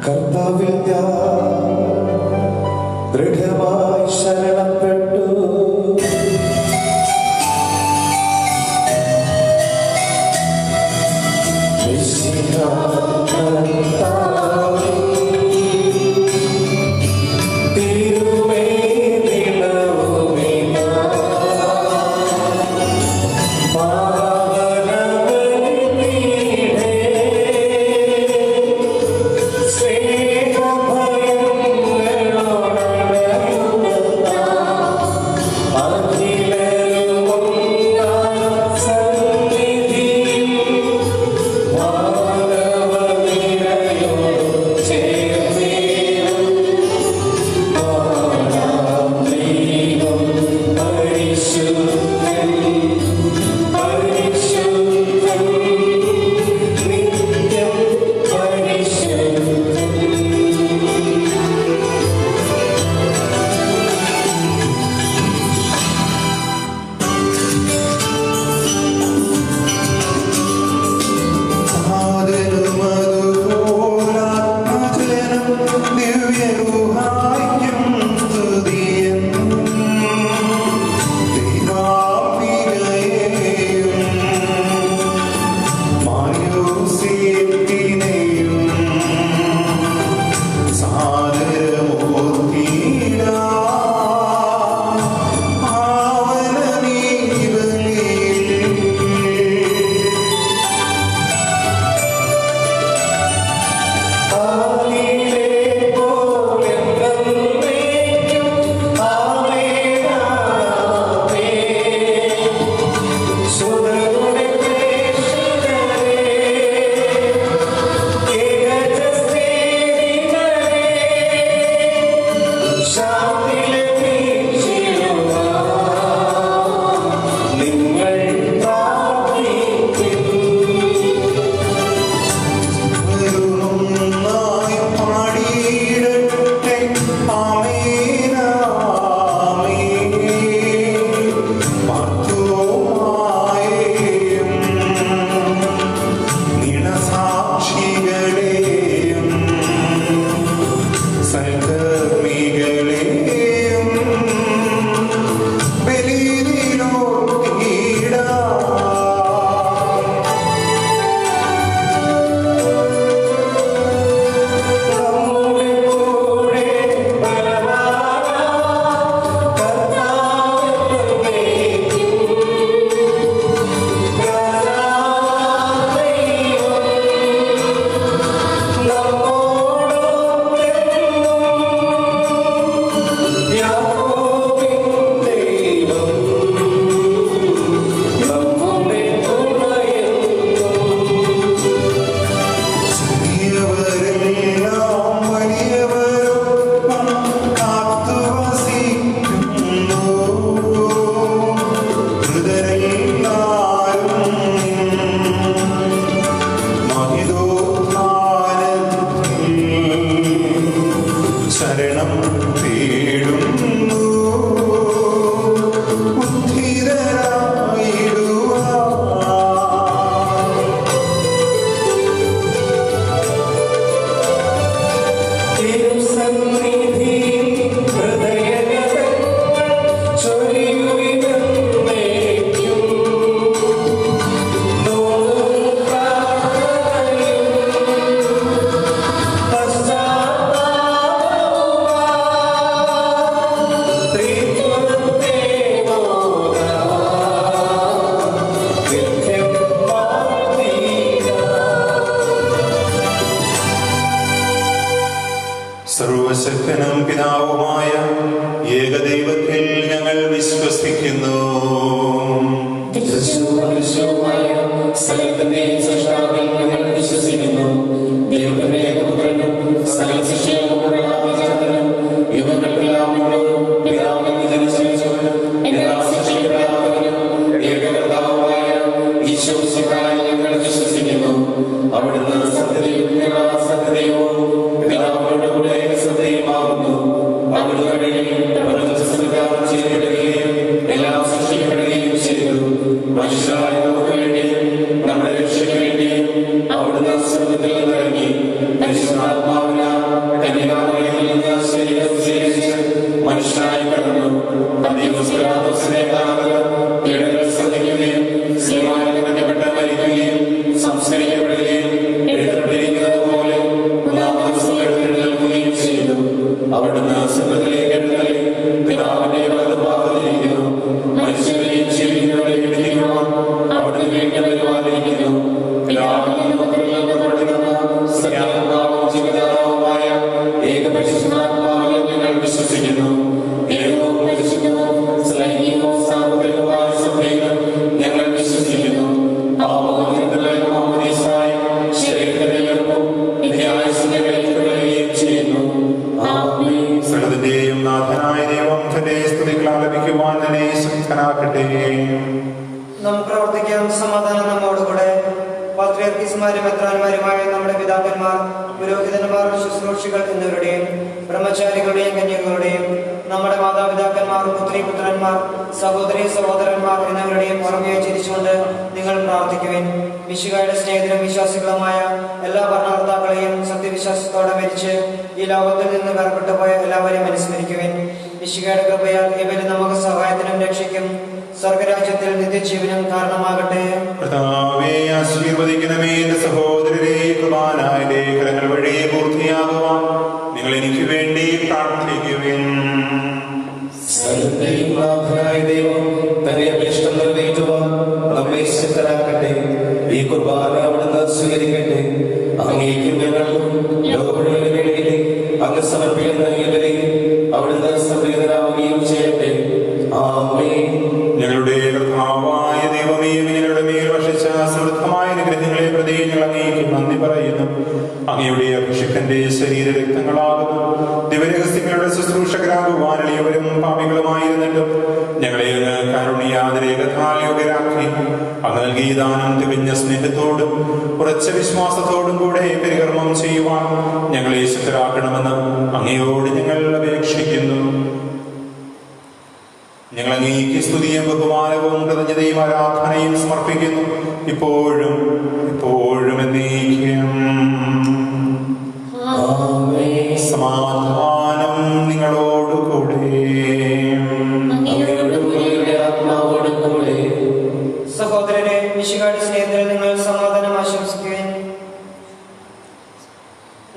കർത്താവിൽ ദൃഢമായി ശരണപ്പെട്ടു. സകലത്തിന്റെയും സൃഷ്ടാവിൽ ഞങ്ങൾ വിശ്വസിക്കുന്നു. ദൈവത്തിന്റെ ഏകപുത്രനും സകല സൃഷ്ടികൾക്കുമുള്ള ആദിജാതനും യുവങ്ങൾക്കെല്ലാം ഉള്ളവരും പിതാവിൽ ജനിച്ചവനും എല്ലാ സൃഷ്ടിക്കപ്പെടാത്തവനും ഏകകർത്താവുമായ ഈശോ മിശിഹായിൽ ഞങ്ങൾ വിശ്വസിക്കുന്നു. അവിടുന്ന് സത്യദൈവത്തിനുള്ള സത്യദൈവവും പിതാവിനോട് കൂടെ സത്യമാകുന്നു. അവിടുന്ന് വഴി പ്രപഞ്ച സംവിധാനം ചെയ്യപ്പെടുകയും എല്ലാം സൃഷ്ടിക്കപ്പെടുകയും ചെയ്തു. മനുഷ്യരായ നമുക്ക് വേണ്ടിയും നമ്മുടെ രക്ഷയ്ക്ക് വേണ്ടിയും അവിടുന്ന് സ്വർഗ്ഗത്തിൽ നിന്നിറങ്ങി പരിശുദ്ധാത്മാവിനാൽ കന്യകാമറിയത്തിൽ നിന്ന് ശരീരം സ്വീകരിച്ച് മനുഷ്യനായി കടന്നു. പന്തിയോസ് പീഡകൾ ശ്രദ്ധിക്കുകയും സ്ലീവായിൽ നിറഞ്ഞപ്പെട്ട് മരിക്കുകയും സംസ്കരിക്കപ്പെടുകയും എഴുതപ്പെട്ടിരിക്കുന്നത് പോലെ മൂന്നാം ദിവസം എഴുന്നേൽക്കുകയും ചെയ്തു. അവിടുന്ന് സ്വർഗ്ഗത്തിലേക്ക് എഴുന്നള്ളി പിതാവിന്റെ വലതുഭാഗത്തിരിക്കുന്നു. മനുഷ്യരെയും ജീവിക്കുന്നവരെയും വിധിക്കുവാൻ അവിടുന്ന് വീണ്ടും വരുവാനിരിക്കുന്നു. പിതാവിൽ നിന്ന് പുറപ്പെടുന്ന സത്യാത്മാവും ജീവദാതാവുമായ ഏകപരിശുദ്ധാത്മാവിൽ ഞങ്ങൾ വിശ്വസിക്കുന്നു. ഏകവും പരിശുദ്ധവും സ്ലൈംഗികവും സാർവത്രികവുമായ സഭയിലും ഞങ്ങൾ വിശ്വസിക്കുന്നു. സകലത്തിന്റെയും നാഥനായ ദൈവം തന്റെ സ്തുതികളാൽ ലഭിക്കുവാൻ തന്നെ ശക്തനാക്കട്ടെ. നാം പ്രവർത്തിക്കാം. സമാധാനം നമ്മോടുകൂടെ. പാത്രിയാർക്കീസുമാരും മെത്രാന്മാരുമായ നമ്മുടെ പിതാക്കന്മാർ, പുരോഹിതന്മാർ, ശുശ്രൂഷികൾ എന്നിവരുടെയും ബ്രഹ്മചാരികളുടെയും കന്യകളുടെയും നമ്മുടെ മാതാപിതാക്കന്മാർ, പുത്രി പുത്രന്മാർ, സഹോദരി സഹോദരന്മാർ എന്നിവരുടെയും ഓർമ്മയെ ചിരിച്ചുകൊണ്ട് നിങ്ങൾ പ്രാർത്ഥിക്കുവിൻ. മിശിഹായുടെ സ്നേഹിതരും വിശ്വാസികളുമായ എല്ലാ ഭരണകർത്താക്കളെയും സത്യവിശ്വാസത്തോടെ മരിച്ച് ഈ ലോകത്തിൽ നിന്ന് വേർപെട്ടു പോയ എല്ലാവരെയും അനുസ്മരിക്കുവിൻ. മിശിഹായുടെ കൃപയാൽ ഇവര് നമുക്ക് സഹായത്തിനും രക്ഷയ്ക്കും സ്വർഗരാജ്യത്തിൽ നിത്യജീവനും കാരണമാകട്ടെ. കർത്താവേ, ആശീർവദിക്കണമേ. എന്റെ സഹോദരരെ, കുർബാനായ ലേഖനങ്ങൾ വഴി പൂർത്തിയാകുവാൻ നിങ്ങൾ എനിക്ക് വേണ്ടി പ്രാർത്ഥിക്കുവിൻ. സകലത്തിന്റെയും നാഥനായ ദൈവം തന്റെ അഭിഷ്ടം നിറവേറ്റുവാൻ നമ്മെ ശക്തരാക്കട്ടെ. ഈ കുർബാന അവിടുന്ന് സ്വീകരിക്കട്ടെ. അങ്ങേക്കും ഞങ്ങൾക്കും ലോകമുഴുവനും വേണ്ടി അങ്ങ് സമർപ്പിക്കുന്ന ഇവരെയും അവിടുന്ന് സംപ്രീതരാവുകയും ചെയ്യട്ടെ. ആമേൻ. ഞങ്ങളുടെ കർത്താവായ ദൈവമേ, ഞങ്ങളുടെ മേൽ വർഷിച്ച സമൃദ്ധമായ അനുഗ്രഹങ്ങളെ പ്രതി ഞങ്ങൾ അങ്ങേക്ക് നന്ദി പറയുന്നു. അങ്ങയുടെ അഭിഷിക്തന്റെ ശരീരരക്തങ്ങളാകുന്നു ദിവരഹസ്യങ്ങളുടെ ശുശ്രൂഷകരാകുവാൻ എളിയവരും പാപികളുമായിരുന്നിട്ടും ഞങ്ങളെ അങ്ങ് കാരുണ്യാതിരേകത്താൽ യോഗ്യരാക്കി അങ്ങ് നൽകിയ ദാനം തികഞ്ഞ സ്നേഹത്തോടും ഉറച്ച വിശ്വാസത്തോടും കൂടെ പരികർമ്മം ചെയ്യുവാൻ ഞങ്ങളെ ശക്തരാക്കണമെന്ന് അങ്ങയോട് ഞങ്ങൾ അപേക്ഷിക്കുന്നു. ഞങ്ങൾ അങ്ങേക്ക് സ്തുതിയും ബഹുമാനവും കൃതജ്ഞതയും ആരാധനയും സമർപ്പിക്കുന്നു, ഇപ്പോഴും എപ്പോഴും എന്നേക്കും. സമാധാനം നിങ്ങളോടുകൂടെ. സഹോദരരെ, മിശിഹായുടെ സ്നേഹത്തിൽ നിങ്ങൾ സമാധാനം ആശംസിക്കുകയും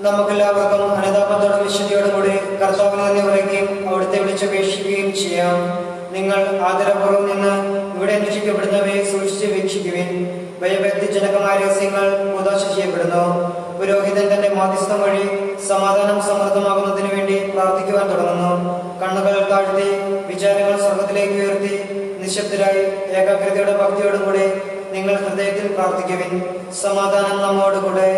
നമുക്കെല്ലാവർക്കും അനുതാപത്തോടും വിശുദ്ധിയോടും കൂടി കർത്താവിൽ നിന്ന് വിളിക്കുകയും അവിടുത്തെ വിളിച്ചപേക്ഷിക്കുകയും ചെയ്യാം. നിങ്ങൾ ആദരപൂർവ്വം നിന്ന് ഇവിടെ അന്വേഷിക്കപ്പെടുന്നവയെ സൂക്ഷിച്ച് വീക്ഷിക്കുവിൻ. ഭയഭക്തിജനകമായ രഹസ്യങ്ങൾ ഉദാശ ചെയ്യപ്പെടുന്നു. പുരോഹിതൻ തന്റെ മാധ്യസ്ഥം വഴി സമാധാനം സമൃദ്ധമാകുന്നതിന് വേണ്ടി പ്രാർത്ഥിക്കുവാൻ തുടങ്ങുന്നു. കണ്ണുകൾ താഴ്ത്തി വിചാരങ്ങൾ സ്വർഗത്തിലേക്ക് ഉയർത്തി നിശബ്ദരായി ഏകാഗ്രതയുടെ ഭക്തിയോടും കൂടെ നിങ്ങൾ ഹൃദയത്തിൽ പ്രാർത്ഥിക്കുവിൻ. സമാധാനം നമ്മോടുകൂടെ.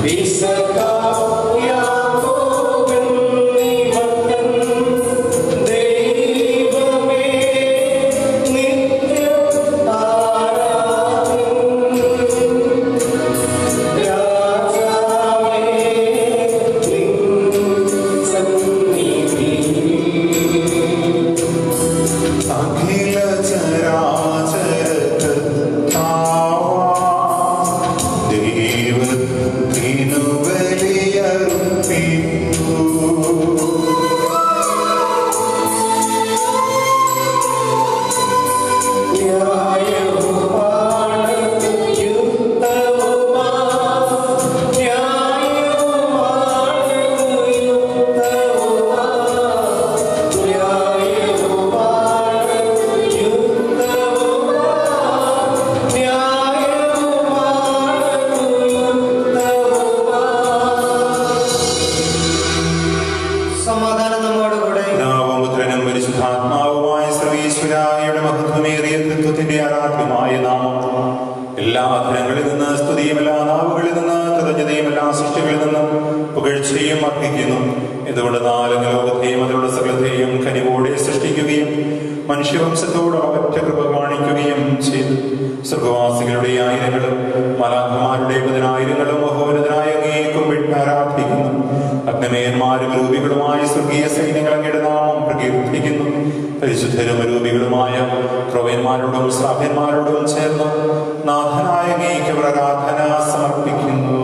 Peace of God. മനുഷ്യവംശത്തോട് അവറ്റ കൃപ കാണിക്കുകയും ചെയ്തു. സ്വർഗവാസികളുടെ ആയിരങ്ങളും മലാഖമാരുടെ പതിനായിരങ്ങളും മഹോന്നതനായ അങ്ങേക്കും ആരാധിക്കുന്നു. അഗ്നമേന്മാരും രൂപികളുമായ സ്വർഗീയ സൈന്യങ്ങൾ അങ്ങയുടെ നാമം പ്രകീർത്തിക്കുന്നു. പരിശുദ്ധരും രൂപികളുമായ ക്രൗവ്യന്മാരോടും ശ്രാവ്യന്മാരോടും ചേർന്ന് നാഥനായ അങ്ങേക്ക് ആരാധന സമർപ്പിക്കുന്നു.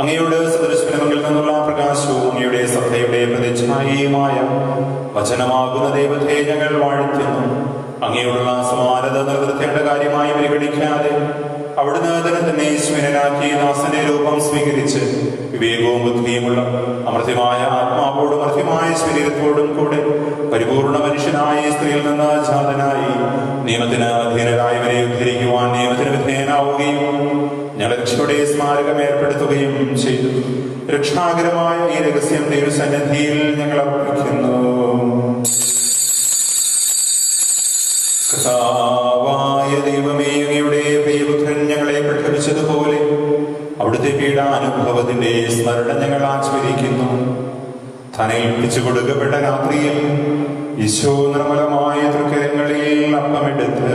അങ്ങയുടെ സദൃശങ്ങളിൽ നിന്നുള്ള പ്രകാശവും അങ്ങയുടെ സത്തയുടെ പ്രതിച്ഛായയുമായ വചനമാകുന്ന ദൈവത്തെ ഞങ്ങൾ വാഴ്ത്തുന്നു. അങ്ങയോടുള്ള സമാനത നിലനിർത്തേണ്ട കാര്യമായി പരിഗണിക്കാതെ അവിടുന്ന് തന്നെ ഈശ്വരനാക്കി ദാസന്റെ രൂപം സ്വീകരിച്ച് വിവേകവും ബുദ്ധിയുമുള്ള അമർത്യമായ ആത്മാവോടും അമർത്യമായ ശരീരത്തോടും കൂടെ പരിപൂർണ മനുഷ്യനായ സ്ത്രീയിൽ നിന്ന് ജാതനായി നിയമത്തിന് അധീനരായവരെ ഉദ്ധരിക്കുവാൻ നിയമത്തിന് വിധേയനാവുകയും ഞങ്ങളുടെ രക്ഷയുടെ സ്മാരകം ഏർപ്പെടുത്തുകയും ചെയ്തു. രക്ഷാകരമായ ഈ രഹസ്യം ദൈവസന്നിധിയിൽ ഞങ്ങൾ അർപ്പിക്കുന്നു. കർത്താവായ ദൈവമേ, അങ്ങയുടെ പ്രിയപുത്രൻ ഞങ്ങളെ പഠിപ്പിച്ചതുപോലെ അവിടുത്തെ പീഡാനുഭവത്തിന്റെ സ്മരണ ഞങ്ങൾ ആചരിക്കുന്നു. തനേൽപ്പിച്ചു കൊടുക്കപ്പെട്ട രാത്രിയിൽ ഈശോ നിർമ്മലമായ തൃക്കരങ്ങളിൽ അപ്പമെടുത്ത്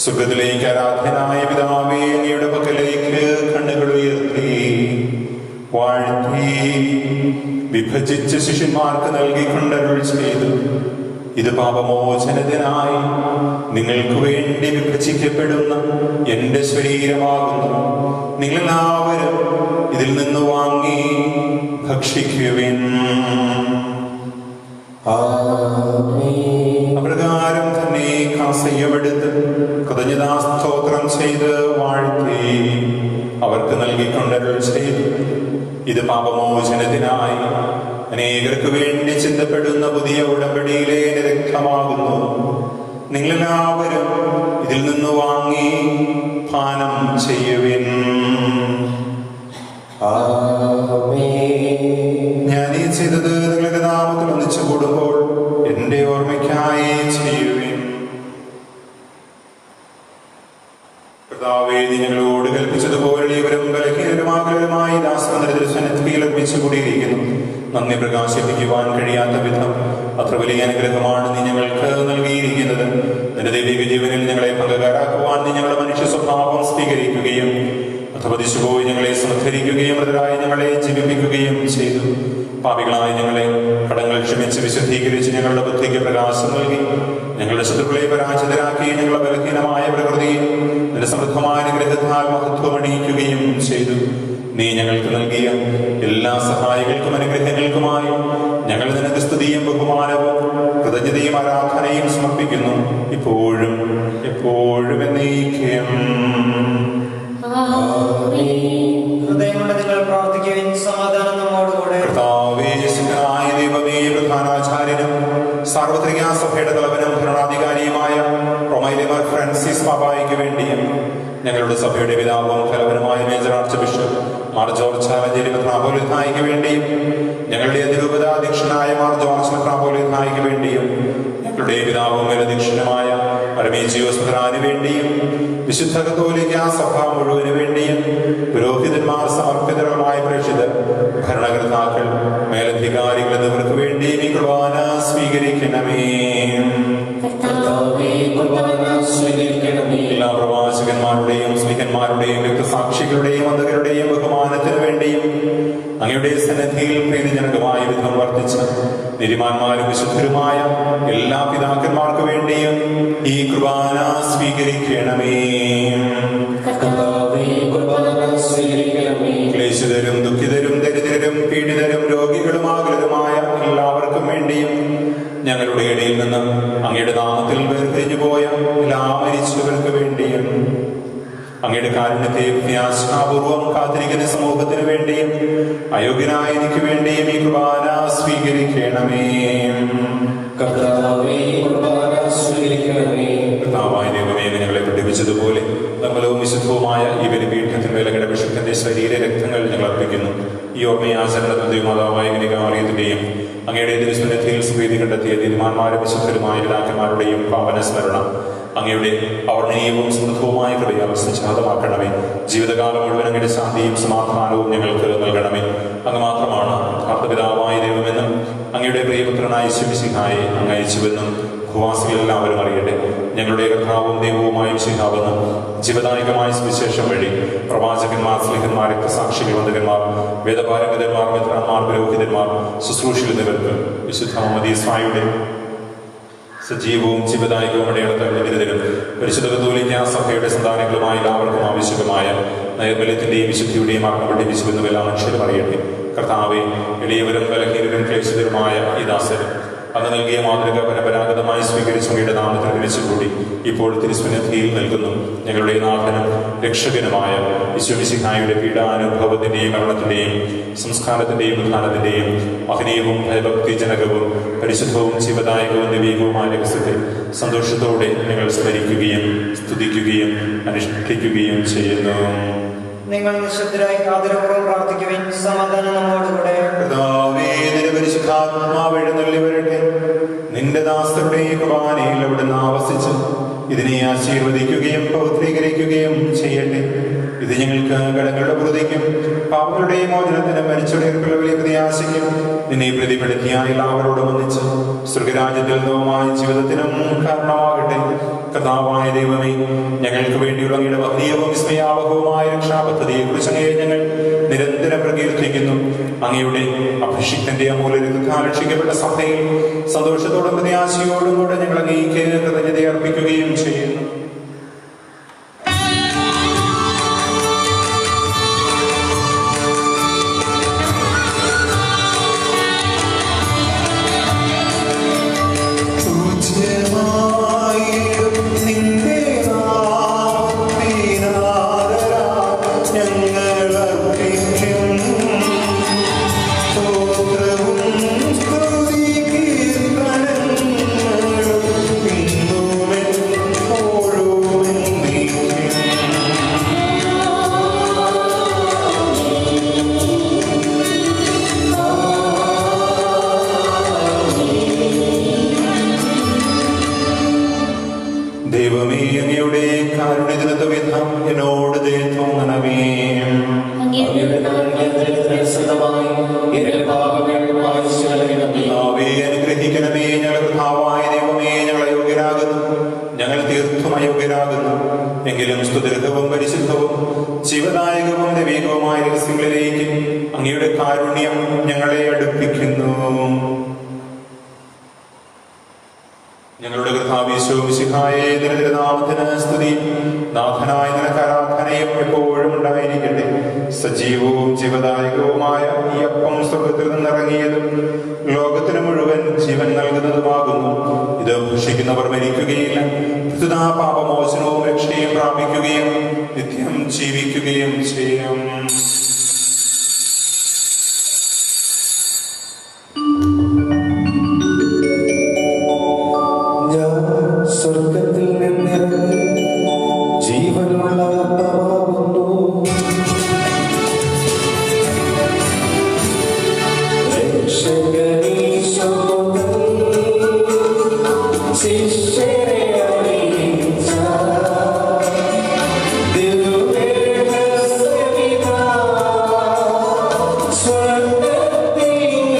സ്വർഗത്തിലേക്ക് ആരാധ്യനായ പിതാവേ, അങ്ങയുടെ പക്കലേക്ക് കണ്ണുകൾ ഉയർത്തി വാഴ്ത്തി വിഭജിച്ച് ശിഷ്യന്മാർക്ക് നൽകിക്കൊണ്ടരുൾ ചെയ്തു. ഇത് പാപമോചനത്തിനായി നിങ്ങൾക്ക് വേണ്ടി വിഭജിക്കപ്പെടുന്ന എന്റെ ശരീരമാകുന്നു. നിങ്ങളെല്ലാവരും ഇതിൽ നിന്ന് വാങ്ങി ഭക്ഷിക്കുവിൻ. അപ്രകാരം തന്നെ കാസയ്യമെടുത്ത് കൃതജ്ഞതാസ്തോത്രം ചെയ്ത് വാഴ്ത്തി അവർക്ക് നൽകിക്കൊണ്ടരുൾ ചെയ്തു. ഇത് പാപമോചനത്തിനായി അനേകർക്ക് വേണ്ടി ചിന്തപ്പെടുന്ന പുതിയ ഉടമ്പടിയിലെ രക്തമാകുന്നു. നിങ്ങളെല്ലാവരും ഇതിൽ നിന്ന് വാങ്ങി പാനം ചെയ്യുവിൻ. ഞാനീ ചെയ്തത് നിങ്ങളുടെ നാമത്തിൽ ഒന്നിച്ചു കൂടുമ്പോൾ എന്റെ ഓർമ്മയ്ക്കായി ചെയ്യുവിൻ. കർത്താവേ, നീ ഞങ്ങളോട് കൽപ്പിച്ചതുപോലെ ഇവരും ബലഹീനരുമാകലുമായി ദാസനത്തിൽ സന്നിധിയിൽ അർപ്പിച്ചു കൂടിയിരിക്കുന്നു. നന്ദി പ്രകാശിപ്പിക്കുവാൻ കഴിയാത്ത വിധം അത്ര വലിയ അനുഗ്രഹമാണ് നീ ഞങ്ങൾക്ക് നൽകിയിരിക്കുന്നത്. നിന്റെ ദൈവിക ജീവനിൽ ഞങ്ങളെ പങ്കുകാരാക്കുവാൻ നീ ഞങ്ങളുടെ മനുഷ്യ സ്വഭാവം സ്വീകരിക്കുകയും അധപതിച്ചുപോയി ഞങ്ങളെ സംസ്കരിക്കുകയും മൃതരായി ഞങ്ങളെ ജീവിപ്പിക്കുകയും ചെയ്തു. പാപികളായ ഞങ്ങളെ കടങ്ങൾ ക്ഷമിച്ച് വിശുദ്ധീകരിച്ച് ഞങ്ങളുടെ ബുദ്ധിക്ക് പ്രകാശം നൽകി ഞങ്ങളുടെ ശത്രുക്കളെ പരാജിതരാക്കി ഞങ്ങളുടെ ബലഹീനമായ പ്രകൃതിയെ നിന്റെ സമൃദ്ധമായ അനുഗ്രഹത്താൽ മഹത്വമണിയിക്കുകയും ചെയ്തു. നീ ഞങ്ങൾക്ക് നൽകിയ എല്ലാ സഹായികൾക്കും അനുഗ്രഹങ്ങൾക്കുമായി ഞങ്ങൾ നിനക്ക് സ്തുതിയും ബഹുമാനവും കൃതജ്ഞതയും ആരാധനയും സമർപ്പിക്കുന്നു, ഇപ്പോഴും എപ്പോഴും എന്നേക്കും. ഹൃദയം കൊണ്ട് നിങ്ങൾ പ്രാർത്ഥിക്കുകയും സമാധാനം നമ്മോടുകൂടെ. കർത്താവേശനായ ദൈവമേ, പ്രധാനാചാര്യനും സാർവത്രിക സഭയുടെ തലവനും ഭരണാധികാരിയുമായ റോമയിലെ ഫ്രാൻസിസ് പാപ്പായ്ക്ക് വേണ്ടിയും ഞങ്ങളുടെ സഭയുടെ പിതാവും തലവനുമായ major archbishop Mar George Alencherry മെത്രാപ്പോലീത്തായ്ക്ക് വേണ്ടിയും ഞങ്ങളുടെ അതിരൂപതാധ്യക്ഷനായ മാർ ജോർജ് മെത്രാപ്പോലീത്തായ്ക്ക് വേണ്ടിയും ഞങ്ങളുടെ പിതാവും മേലധ്യക്ഷനുമായ പരമേജിയോസ് മെത്രാന് വേണ്ടിയും വിശുദ്ധ കത്തോലിക്ക സഭ മുഴുവന് വേണ്ടിയും പുരോഹിതന്മാർ, സമർപ്പിതരുമായ പ്രേക്ഷിതർ, ഭരണകർത്താക്കൾ, മേലധികാരികൾ എന്നിവർക്ക് വേണ്ടിയും ഈ കുർബാന സ്വീകരിക്കണമേ. എല്ലാ പ്രവാചകന്മാരുടെയും സ്നേഹന്മാരുടെയും രക്തസാക്ഷികളുടെയും അന്ധകരുടെയും ബഹുമാനത്തിനു വേണ്ടിയും അങ്ങയുടെ സന്നിധിയിൽ പ്രീതിജനകമായ വിധം വർദ്ധിച്ച നീതിമാന്മാരും വിശുദ്ധരുമായ എല്ലാ പിതാക്കന്മാർക്ക് വേണ്ടിയും ഈ കുർബാന സ്വീകരിക്കണമേ. ക്ലേശിതരും ദുഃഖിതരും ദരിദ്രരും പീഡിതരും രോഗികളും ആകുലരുമായ എല്ലാവർക്കും വേണ്ടിയും ഞങ്ങളുടെ ഇടയിൽ നിന്ന് അങ്ങയുടെ നാമത്തിൽ വേർതിരിഞ്ഞു പോയ എല്ലാ മരിച്ചവർക്ക് വേണ്ടിയും അങ്ങയുടെ കാരുണ്യത്തെ പ്രത്യാശാപൂർവം കാത്തിരിക്കുന്ന സമൂഹത്തിന് വേണ്ടിയും അയോഗ്യനായ എനിക്ക് വേണ്ടിയും ഈ കുർബാന സ്വീകരിക്കണമേ. കർത്താവായ ദൈവമേ, ഞങ്ങളെ പഠിപ്പിച്ചതുപോലെ നിർമ്മലവും വിശുദ്ധവുമായ ഈ ബലിപീഠത്തിന്മേൽ അങ്ങയുടെ വിശുദ്ധന്റെ ശരീര രക്തങ്ങൾ ഞങ്ങൾ അർപ്പിക്കുന്നു. ഈ ഓർമ്മയാചരണത്തിൽ ദൈവമാതാവായ കന്യകാമറിയത്തിന്റെയും അങ്ങയുടെ തിരുസന്നിധിയിൽ സുപ്രീതി കണ്ടെത്തിയ നീതിമാന്മാരും വിശുദ്ധരുമായ പിതാക്കന്മാരുടെയും പാവന സ്മരണ അങ്ങയുടെ അവർണ്ണനീയവും സമൃദ്ധവുമായ കൃപയാൽ സംജാതമാക്കണമേ. ജീവിതകാലം മുഴുവൻ അങ്ങയുടെ ശാന്തിയും സമാധാനവും ഞങ്ങൾക്ക് നൽകണമേ. അങ്ങ് മാത്രമാണ് യഥാർത്ഥപിതാവായ ദൈവമെന്നും അങ്ങയുടെ പ്രിയപുത്രനായ ശിവസിഹായെ അങ്ങ് അയച്ചുവെന്നും ഭൂവാസികളെല്ലാവരും അറിയട്ടെ. ഞങ്ങളുടെ കർത്താവും ദൈവവുമായ ശിഹാവെന്നും ജീവദായകമായ സുവിശേഷം വഴി പ്രവാചകന്മാർ, സ്ലേഹന്മാർ, രക്തസാക്ഷികൾ, വന്ദകന്മാർ, വേദപാരംഗതന്മാർ, മെത്രാന്മാർ, പുരോഹിതന്മാർ, ശുശ്രൂഷികൾ എന്നിവർക്ക് വിശുദ്ധ മദീസായുടെ സജീവവും ജീവദായകവും അടയാളത്തിനും പരിശുദ്ധ കത്തോലിക്ക സഭയുടെ സന്താനങ്ങളുമായ എല്ലാവർക്കും ആവശ്യകമായ നൈർമല്യത്തിന്റെയും വിശുദ്ധിയുടെയും ആത്മ പഠിപ്പിച്ചുവെന്നും എല്ലാ മനുഷ്യരും അറിയട്ടെ. കർത്താവെ, എളിയവരും ബലഹീനരും ക്ലേശിതരുമായ ഈ ദാസരും അങ്ങ് നൽകിയ മാതൃക പരമ്പരാഗതമായി സ്വീകരിച്ച അങ്ങയുടെ നാമത്തിൽ വിളിച്ചുകൂടി ഇപ്പോൾ തിരുസന്നിധിയിൽ നൽകുന്നു. ഞങ്ങളുടെ നാഥനും രക്ഷകനുമായ ഈശോമിശിഹായുടെ പീഡാനുഭവത്തിന്റെയും മരണത്തിന്റെയും സംസ്കാരത്തിന്റെയും ഉത്ഥാനത്തിന്റെയും മഹനീയവും ഭയഭക്തിജനകവും പരിശുദ്ധവും ജീവദായകവും ദൈവികവുമായ രഹസ്യത്തിൽ സന്തോഷത്തോടെ ഞങ്ങൾ സ്മരിക്കുകയും സ്തുതിക്കുകയും അനുഷ്ഠിക്കുകയും ചെയ്യുന്നു. നിങ്ങൾ നിശബ്ദരായി ആദരപൂർവ്വം പ്രാർത്ഥിക്കുവിൻ. സമാധാനം നമ്മോടുകൂടെ. പരിശുദ്ധാത്മാവ് എഴുന്നള്ളി വരട്ടെ. നിന്റെ ദാസരുടെ കുർബാനയിൽ അവിടുന്ന് ആവസിച്ച് ഇതിനെ ആശീർവദിക്കുകയും പൗത്രീകരിക്കുകയും ചെയ്യട്ടെ. ഇത് ഞങ്ങൾക്ക് കടങ്ങളുടെ പ്രതിക്കും പാപങ്ങളുടെ മോചനത്തിനും മരിച്ചുടർക്കുള്ള വലിയ പ്രത്യാശയ്ക്കും നിന്നെ പ്രതിപ്പെടുത്തിയ എല്ലാവരോടും ഒന്നിച്ച് സ്വർഗരാജ്യത്തിൽ നിന്നുമായ ജീവിതത്തിനും കാരണമാകട്ടെ. കർത്താവായ ദൈവമേ, ഞങ്ങൾക്ക് വേണ്ടിയുള്ള അങ്ങയുടെ മഹനീയവും വിസ്മയാവഹവുമായ രക്ഷാപദ്ധതിയെ കുറിച്ച് അങ്ങയെ ഞങ്ങൾ നിരന്തരം പ്രകീർത്തിക്കുന്നു. അങ്ങയുടെ അഭിഷിക്തന്റെ അമൂല്യ രക്തത്താൽ രക്ഷിക്കപ്പെട്ട സഭയിൽ സന്തോഷത്തോടും പ്രത്യാശയോടും കൂടെ ഞങ്ങൾ അങ്ങേക്ക് കൃതജ്ഞത അർപ്പിക്കുകയും ചെയ്യുന്നു. ദൈവമേ, അങ്ങയുടെ കാരുണ്യത്തിനൊത്ത വിധം എന്നോട് ദയ തോന്നണമേ. അങ്ങയുടെ യോഗ്യരാകുന്നു. ഞങ്ങൾ തീർത്തും അയോഗ്യരാകുന്നു. എങ്കിലും സ്തുതിർഹവും പരിശുദ്ധവും ജീവദായകവും ദൈവികവുമായ രഹസ്യങ്ങളിലേക്ക് അങ്ങയുടെ കാരുണ്യം ഞങ്ങളെ അടുപ്പിക്കുന്നു. ഞങ്ങളുടെ കർത്താവീശോ മിശിഹായേ, നിന്റെ നാമത്തിന് സ്തുതി. നാഥനായ നിനക്ക് ആരാധനയും എപ്പോഴും ഉണ്ടായിരിക്കട്ടെ. സജീവവും ജീവദായകവുമായ ഈ അപ്പം സ്വർഗത്തിൽ നിന്നിറങ്ങിയതും ലോകത്തിന് മുഴുവൻ ജീവൻ നൽകുന്നതുമാകുന്നു. ഇത് ഭക്ഷിക്കുന്നവർ മരിക്കുകയില്ല, പാപമോചനവും രക്ഷയും പ്രാപിക്കുകയും നിത്യം ജീവിക്കുകയും ചെയ്യും. സ്വർഗത്തിൽ നിന്നിറങ്ങി ജീവനുള്ള അപ്പമാകുന്നു. രക്ഷകനീശോ ശിഷ്യരെ അറിയിച്ച ദിവ്യരഹസ്യമിതാ, സ്വർഗത്തിൽ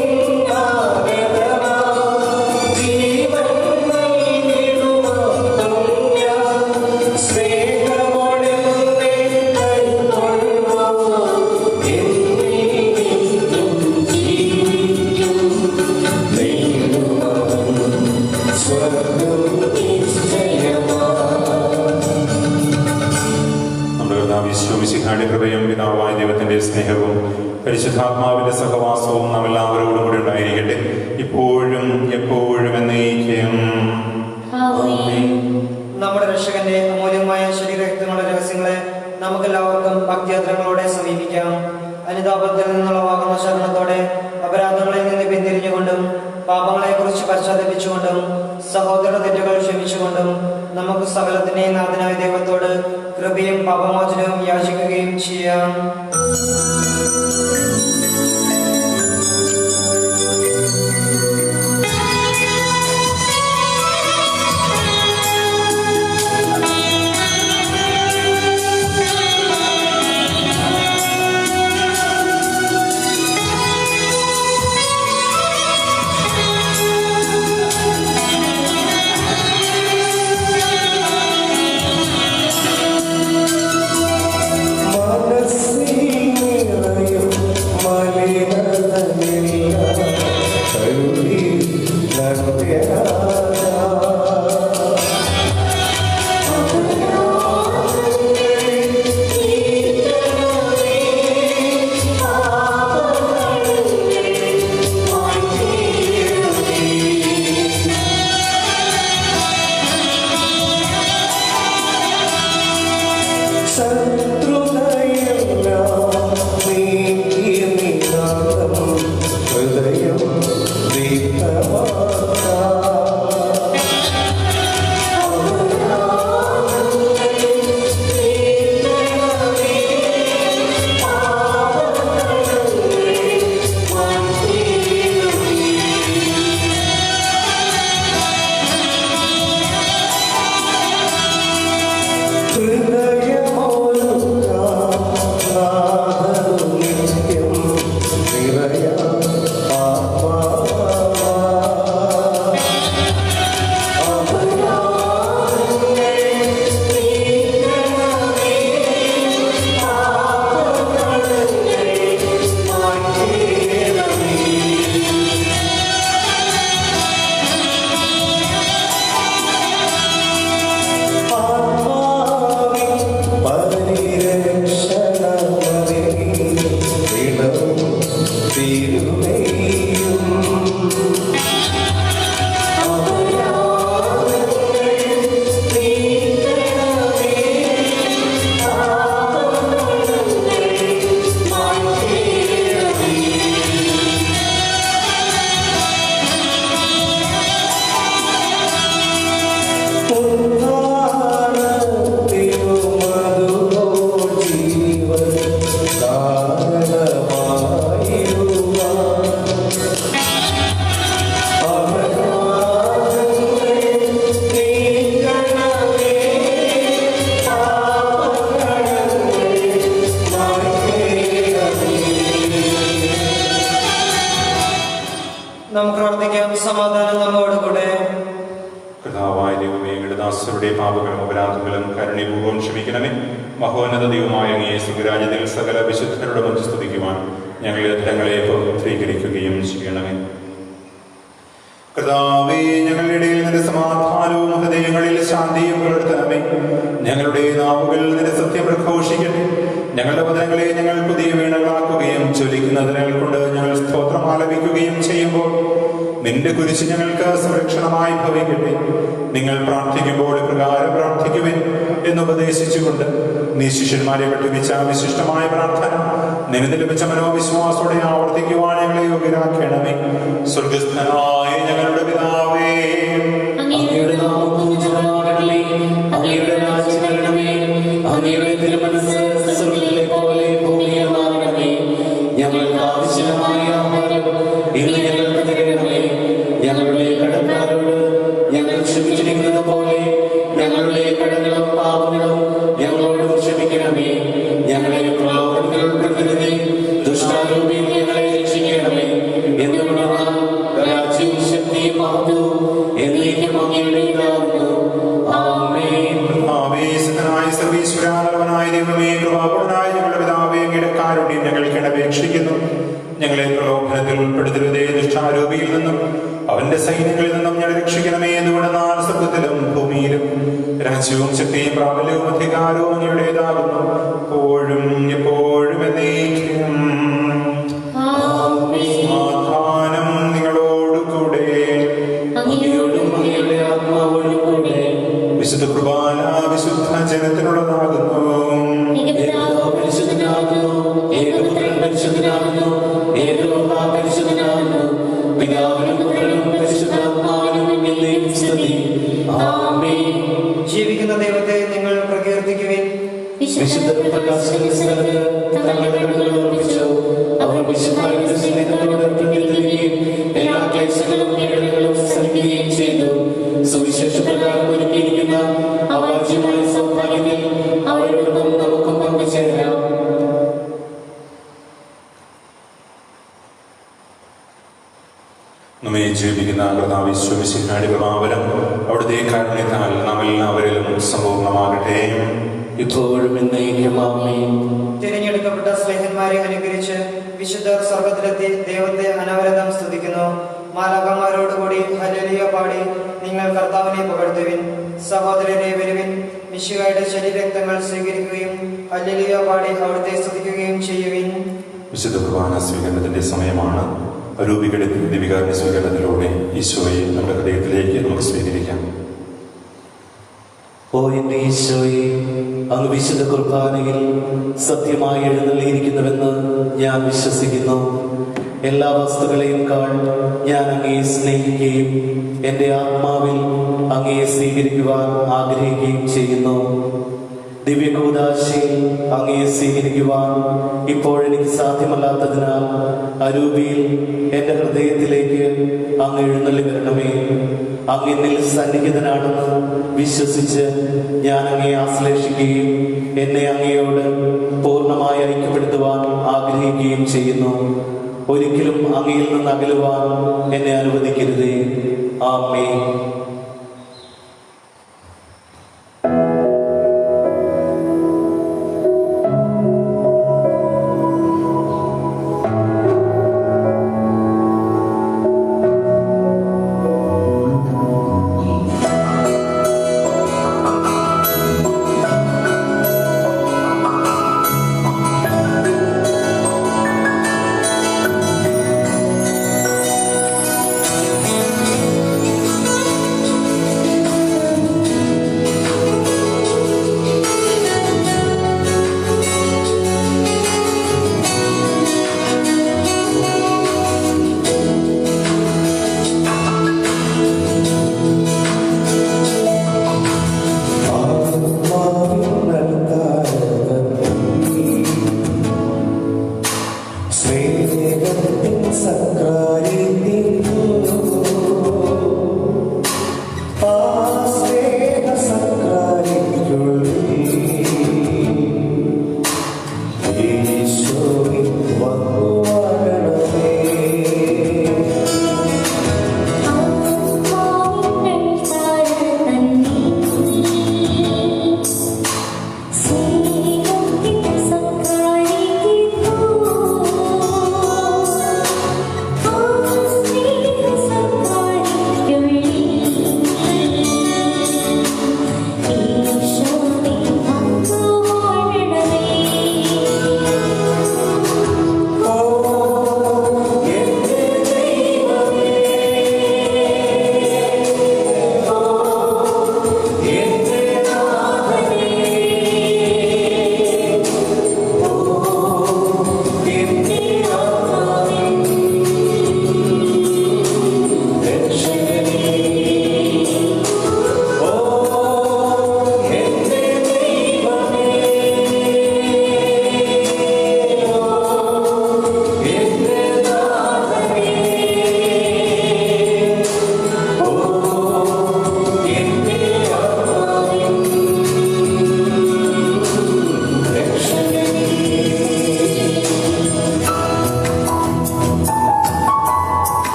നിന്നാഗതമാ ജീവൻ കൃപയും പിതാവായ ദൈവത്തിന്റെ സ്നേഹവും പരിശുദ്ധാത്മാവിന്റെ സഹവാസവും നാം എല്ലാവരോടും കൂടി ഉണ്ടായിരിക്കട്ടെ, ഇപ്പോഴും എപ്പോഴും എന്നേക്കും. നമ്മുടെ രക്ഷകന്റെ അമൂല്യമായ ശരീരരക്തങ്ങളുടെ രഹസ്യങ്ങളെ നമുക്കെല്ലാവർക്കും ഭക്തിയാത്രങ്ങളോടെ സമീപിക്കാം. അനുതാപത്തിൽ നിന്നുള്ളവാകുന്ന ശരണത്തോടെ അപരാധങ്ങളിൽ നിന്ന് പിന്തിരിഞ്ഞുകൊണ്ടും പാപങ്ങളെക്കുറിച്ച് പശ്ചാത്തപിച്ചുകൊണ്ടും സഹോദര തെറ്റുകൾ ക്ഷമിച്ചുകൊണ്ടും നമുക്ക് സകലത്തിന്റെയും നാഥനായ ദൈവത്തോട് കൃപയും പാപമോചനവും യാചിക്കുകയും ചെയ്യാം. മനസ്സിൽ ദാസരുടെ പാപങ്ങളും അപരാധങ്ങളും കരുണീപൂർവ്വം ക്ഷമിക്കണമേ. മഹോന്നത ദൈവമായ അങ്ങയെ സ്വർഗ്ഗരാജ്യത്തിൽ സകല വിശുദ്ധരുടെ മുൻപിൽ സ്തുതിക്കുവാൻ ഞങ്ങളുടെ അധരങ്ങളെ പവിത്രീകരിക്കുകയും ചെയ്യണമേ. കർത്താവേ, ഞങ്ങളുടെ ഇടയിൽ നിന്റെ സമാധാനവും ഹൃദയങ്ങളിൽ ശാന്തിയും പുലർത്തണമേ. ഞങ്ങളുടെ നാവുകൾ നിന്റെ സത്യം പ്രഘോഷിക്കട്ടെ. ഞങ്ങളുടെ വചനങ്ങളെ ഞങ്ങൾ പുതിയ വീണകളാക്കുകയും ജ്വലിക്കുന്നതിനാൽ കൊണ്ട് ഞങ്ങൾ സ്തോത്രം ആലപിക്കുകയും ചെയ്യുമ്പോൾ നിന്റെ കുരിശ് ഞങ്ങൾക്ക് സംരക്ഷണമായി ഭവിക്കട്ടെ. നിങ്ങൾ പ്രാർത്ഥിക്കുമ്പോൾ പ്രകാരം പ്രാർത്ഥിക്കുവിൻ എന്നുപദേശിച്ചുകൊണ്ട് നീ ശിഷ്യന്മാരെ പഠിപ്പിച്ച വിശിഷ്ടമായ പ്രാർത്ഥന നിനക്ക് ലഭിച്ച മനോവിശ്വാസത്തോടെ ആവർത്തിക്കുവാൻ ഞങ്ങളെ യോഗ്യരാക്കണമേ. സ്വർഗസ്ഥനായ ഞങ്ങളുടെ പിതാവേ, അങ്ങയുടെ നാമം പൂജിതമാകണമേ. അങ്ങയുടെ രാജ്യം വരണമേ. അങ്ങയുടെ തിരുമനസ്സ് സ്വർഗ്ഗത്തിലെ പോലെ ഭൂമിയിലുമാകണമേ. ഞങ്ങൾക്ക് ആവശ്യമായ ആഹാരം ഇന്ന് ഞങ്ങൾക്ക് തരണമേ. ഞങ്ങളുടെ കടക്കാരോട് ഞങ്ങൾ ക്ഷമിച്ചിരിക്കുന്നത് പോലെ ഞങ്ങളുടെ കടങ്ങളും പാപങ്ങളും ഞങ്ങളോട് ക്ഷമിക്കണമേ. ഞങ്ങളെ പ്രലോഭനത്തിൽ ഉൾപ്പെടുത്തരുതേ. ദുഷ്ടാരൂപിയിൽ ഞങ്ങളെ രക്ഷിക്കണമേ. എന്തുകൊണ്ടാണ് രാജ്യവും ശക്തിയും മഹത്വവും എന്നേക്കും അങ്ങയുടേതാകുന്നു. ആമേൻ. ആവേശനായ സർവീശ്വരാനവനായ ദൈവമേ, കൃപാപൂർണനായ ഞങ്ങളുടെ പിതാവേ, അങ്ങയുടെ കാരുണ്യം ഞങ്ങൾക്ക് അപേക്ഷിക്കുന്നു. ഞങ്ങളെ പ്രലോഭനത്തിൽ ഉൾപ്പെടുത്തരുതേ. ദുഷ്ടാരൂപിയിൽ നിന്നും അവന്റെ സൈന്യങ്ങളിൽ നിന്നും ഞങ്ങളെ രക്ഷിക്കണമേ. എന്നുകൊണ്ടെന്നാൽ സ്വർഗ്ഗത്തിലും ഭൂമിയിലും രാജ്യവും ശക്തിയും പ്രാബല്യവും അധികാരവും അങ്ങയുടേതാകുന്നു, എപ്പോഴും എപ്പോഴും എന്നേക്കും. സമാധാനം നിങ്ങളോടുകൂടെ. അങ്ങയോടും അങ്ങയുടെ ആത്മാവോടും കൂടെ. വിശുദ്ധ കുർബാന വിശുദ്ധ ജനത്തിനുള്ളതാകുന്നു. ഏകപിതാവ് പരിശുദ്ധനാകുന്നു. ഏകപുത്രൻ പരിശുദ്ധനാകുന്നു. ഏകരൂപ പരിശുദ്ധനാകുന്നു. പിതാവിനും പുത്രനും പരിശുദ്ധാത്മാവിനും എന്നേക്കും സ്തുതി. ആമേൻ. ജീവിക്കുന്ന ദൈവത്തെ നിങ്ങൾ പ്രകീർത്തിക്കുവിൻ. വിശുദ്ധ പ്രകാശിക്കുന്ന സ്ഥലത്ത് തങ്ങളുടെ കണ്ണുകൾ ഉറപ്പിച്ചു. അവർ വിശുദ്ധാരുടെ സ്നേഹത്തോട് പ്രകീർത്തിക്കുകയും എല്ലാ ക്ലേശങ്ങളും പീഡനങ്ങളും സഹിക്കുകയും ചെയ്തു. സുവിശേഷ പ്രകാരം ഒരുക്കിയിരിക്കുന്ന അവാച്യമായ സൗഭാഗ്യത്തിൽ അവരോടൊപ്പം നമുക്കും പങ്കുചേരാം. നമ്മെ ജീവിക്കുന്ന കർത്താവ് ഈശോമിശിഹായുടെ പ്രഭാവനം അവിടുത്തെ കാരുണ്യത്താൽ നാം എല്ലാവരിലും സമ്പൂർണ്ണമാകട്ടെ. ഇപ്പോഴും എന്നേക്കും ആമേൻ. തിരഞ്ഞെടുക്കപ്പെട്ട സ്നേഹന്മാരെ അനുകരിച്ച് വിശുദ്ധർ സ്വർഗത്തിലെത്തി ദൈവത്തെ അനവരതം സ്തുതിക്കുന്നു. മാലാഖമാരോടുകൂടി ഹല്ലേലൂയ പാടി നിങ്ങൾ കർത്താവിനെ പുകഴ്ത്തുവിൻ. സഹോദരരെ വരുവിൻ, മിശിഹായുടെ ശരീരരക്തങ്ങൾ സ്വീകരിക്കുകയും ഹല്ലേലൂയ പാടി അവിടുത്തെ സ്തുതിക്കുകയും ചെയ്യുവിൻ. വിശുദ്ധ കുർബാന സ്വീകരണത്തിന്റെ സമയമാണ്. അരൂപികളുടെ ദിവികാരുണ്യ സ്വീകരണത്തിലൂടെ ഈശോയെ നമ്മുടെ ഹൃദയത്തിലേക്ക് നമുക്ക് സ്വീകരിക്കാം. ഓ എന്റെ ഈശോയെ, അങ്ങ് വിശുദ്ധ കുർബാനയിൽ സത്യമായി എഴുന്നള്ളിയിരിക്കുന്നുവെന്ന് ഞാൻ വിശ്വസിക്കുന്നു. എല്ലാ വസ്തുക്കളെയും കാൾ ഞാൻ അങ്ങയെ സ്നേഹിക്കുകയും എൻ്റെ ആത്മാവിൽ അങ്ങയെ സ്വീകരിക്കുവാൻ ആഗ്രഹിക്കുകയും ചെയ്യുന്നു. ദിവ്യകൂദാശയിൽ അങ്ങയെ സ്വീകരിക്കുവാൻ ഇപ്പോഴെനിക്ക് സാധ്യമല്ലാത്തതിനാൽ അരൂപിയിൽ എൻ്റെ ഹൃദയത്തിലേക്ക് അങ്ങ് എഴുന്നള്ളി വരണമേ. അങ്ങിൽ സന്നിഹിതനാണെന്ന് വിശ്വസിച്ച് ഞാൻ അങ്ങയെ ആശ്ലേഷിക്കുകയും എന്നെ അങ്ങയോട് പൂർണ്ണമായി ഐക്യപ്പെടുത്തുവാൻ ആഗ്രഹിക്കുകയും ചെയ്യുന്നു. ഒരിക്കലും അങ്ങയിൽ നിന്ന് അകലുവാൻ എന്നെ അനുവദിക്കരുതേ. ആമേൻ.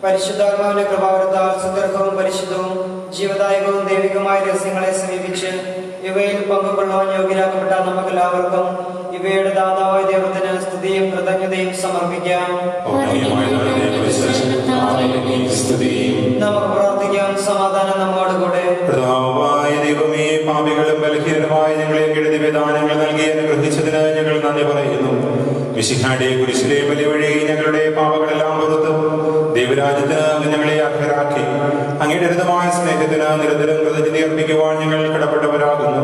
പരിശുദ്ധാത്മാവിന്റെ കൃപാവരത്താൽ സുദീർഘവും പരിശുദ്ധവും ജീവദായകവും ദൈവികമായ രഹസ്യങ്ങളെ സമീപിച്ച് ഇവയിൽ പങ്കുകൊള്ളുവാൻ യോഗ്യരാക്കപ്പെട്ട നമുക്കെല്ലാവർക്കും ഇവയുടെ ദാതാവായ ദൈവത്തിന് സ്തുതിയും കൃതജ്ഞതയും സമർപ്പിക്കാം. നമുക്ക് പ്രാർത്ഥിക്കാം. സമാധാനം നമ്മോടുകൂടെ. കർത്താവായ ദൈവമേ, പാപികളും ബലഹീനരുമായ ഞങ്ങളെ കെടുതി വിധാനങ്ങൾ നൽകി അനുഗ്രഹിച്ചതിന് ഞങ്ങൾ നന്ദി പറയുന്നു. മിശിഹായുടെ കുരിശിലെ ബലി വഴി ഞങ്ങളുടെ പാപങ്ങളെല്ലാം പുറത്ത് ദൈവരാജ്യത്തിന് ഞങ്ങളെ അർഹരാക്കി. അങ്ങയുടെ ലളിതമായ സ്നേഹത്തിന് നിരന്തരം കൃതജ്ഞത അർപ്പിക്കുവാൻ ഞങ്ങൾ കടപ്പെട്ടവരാകുന്നു.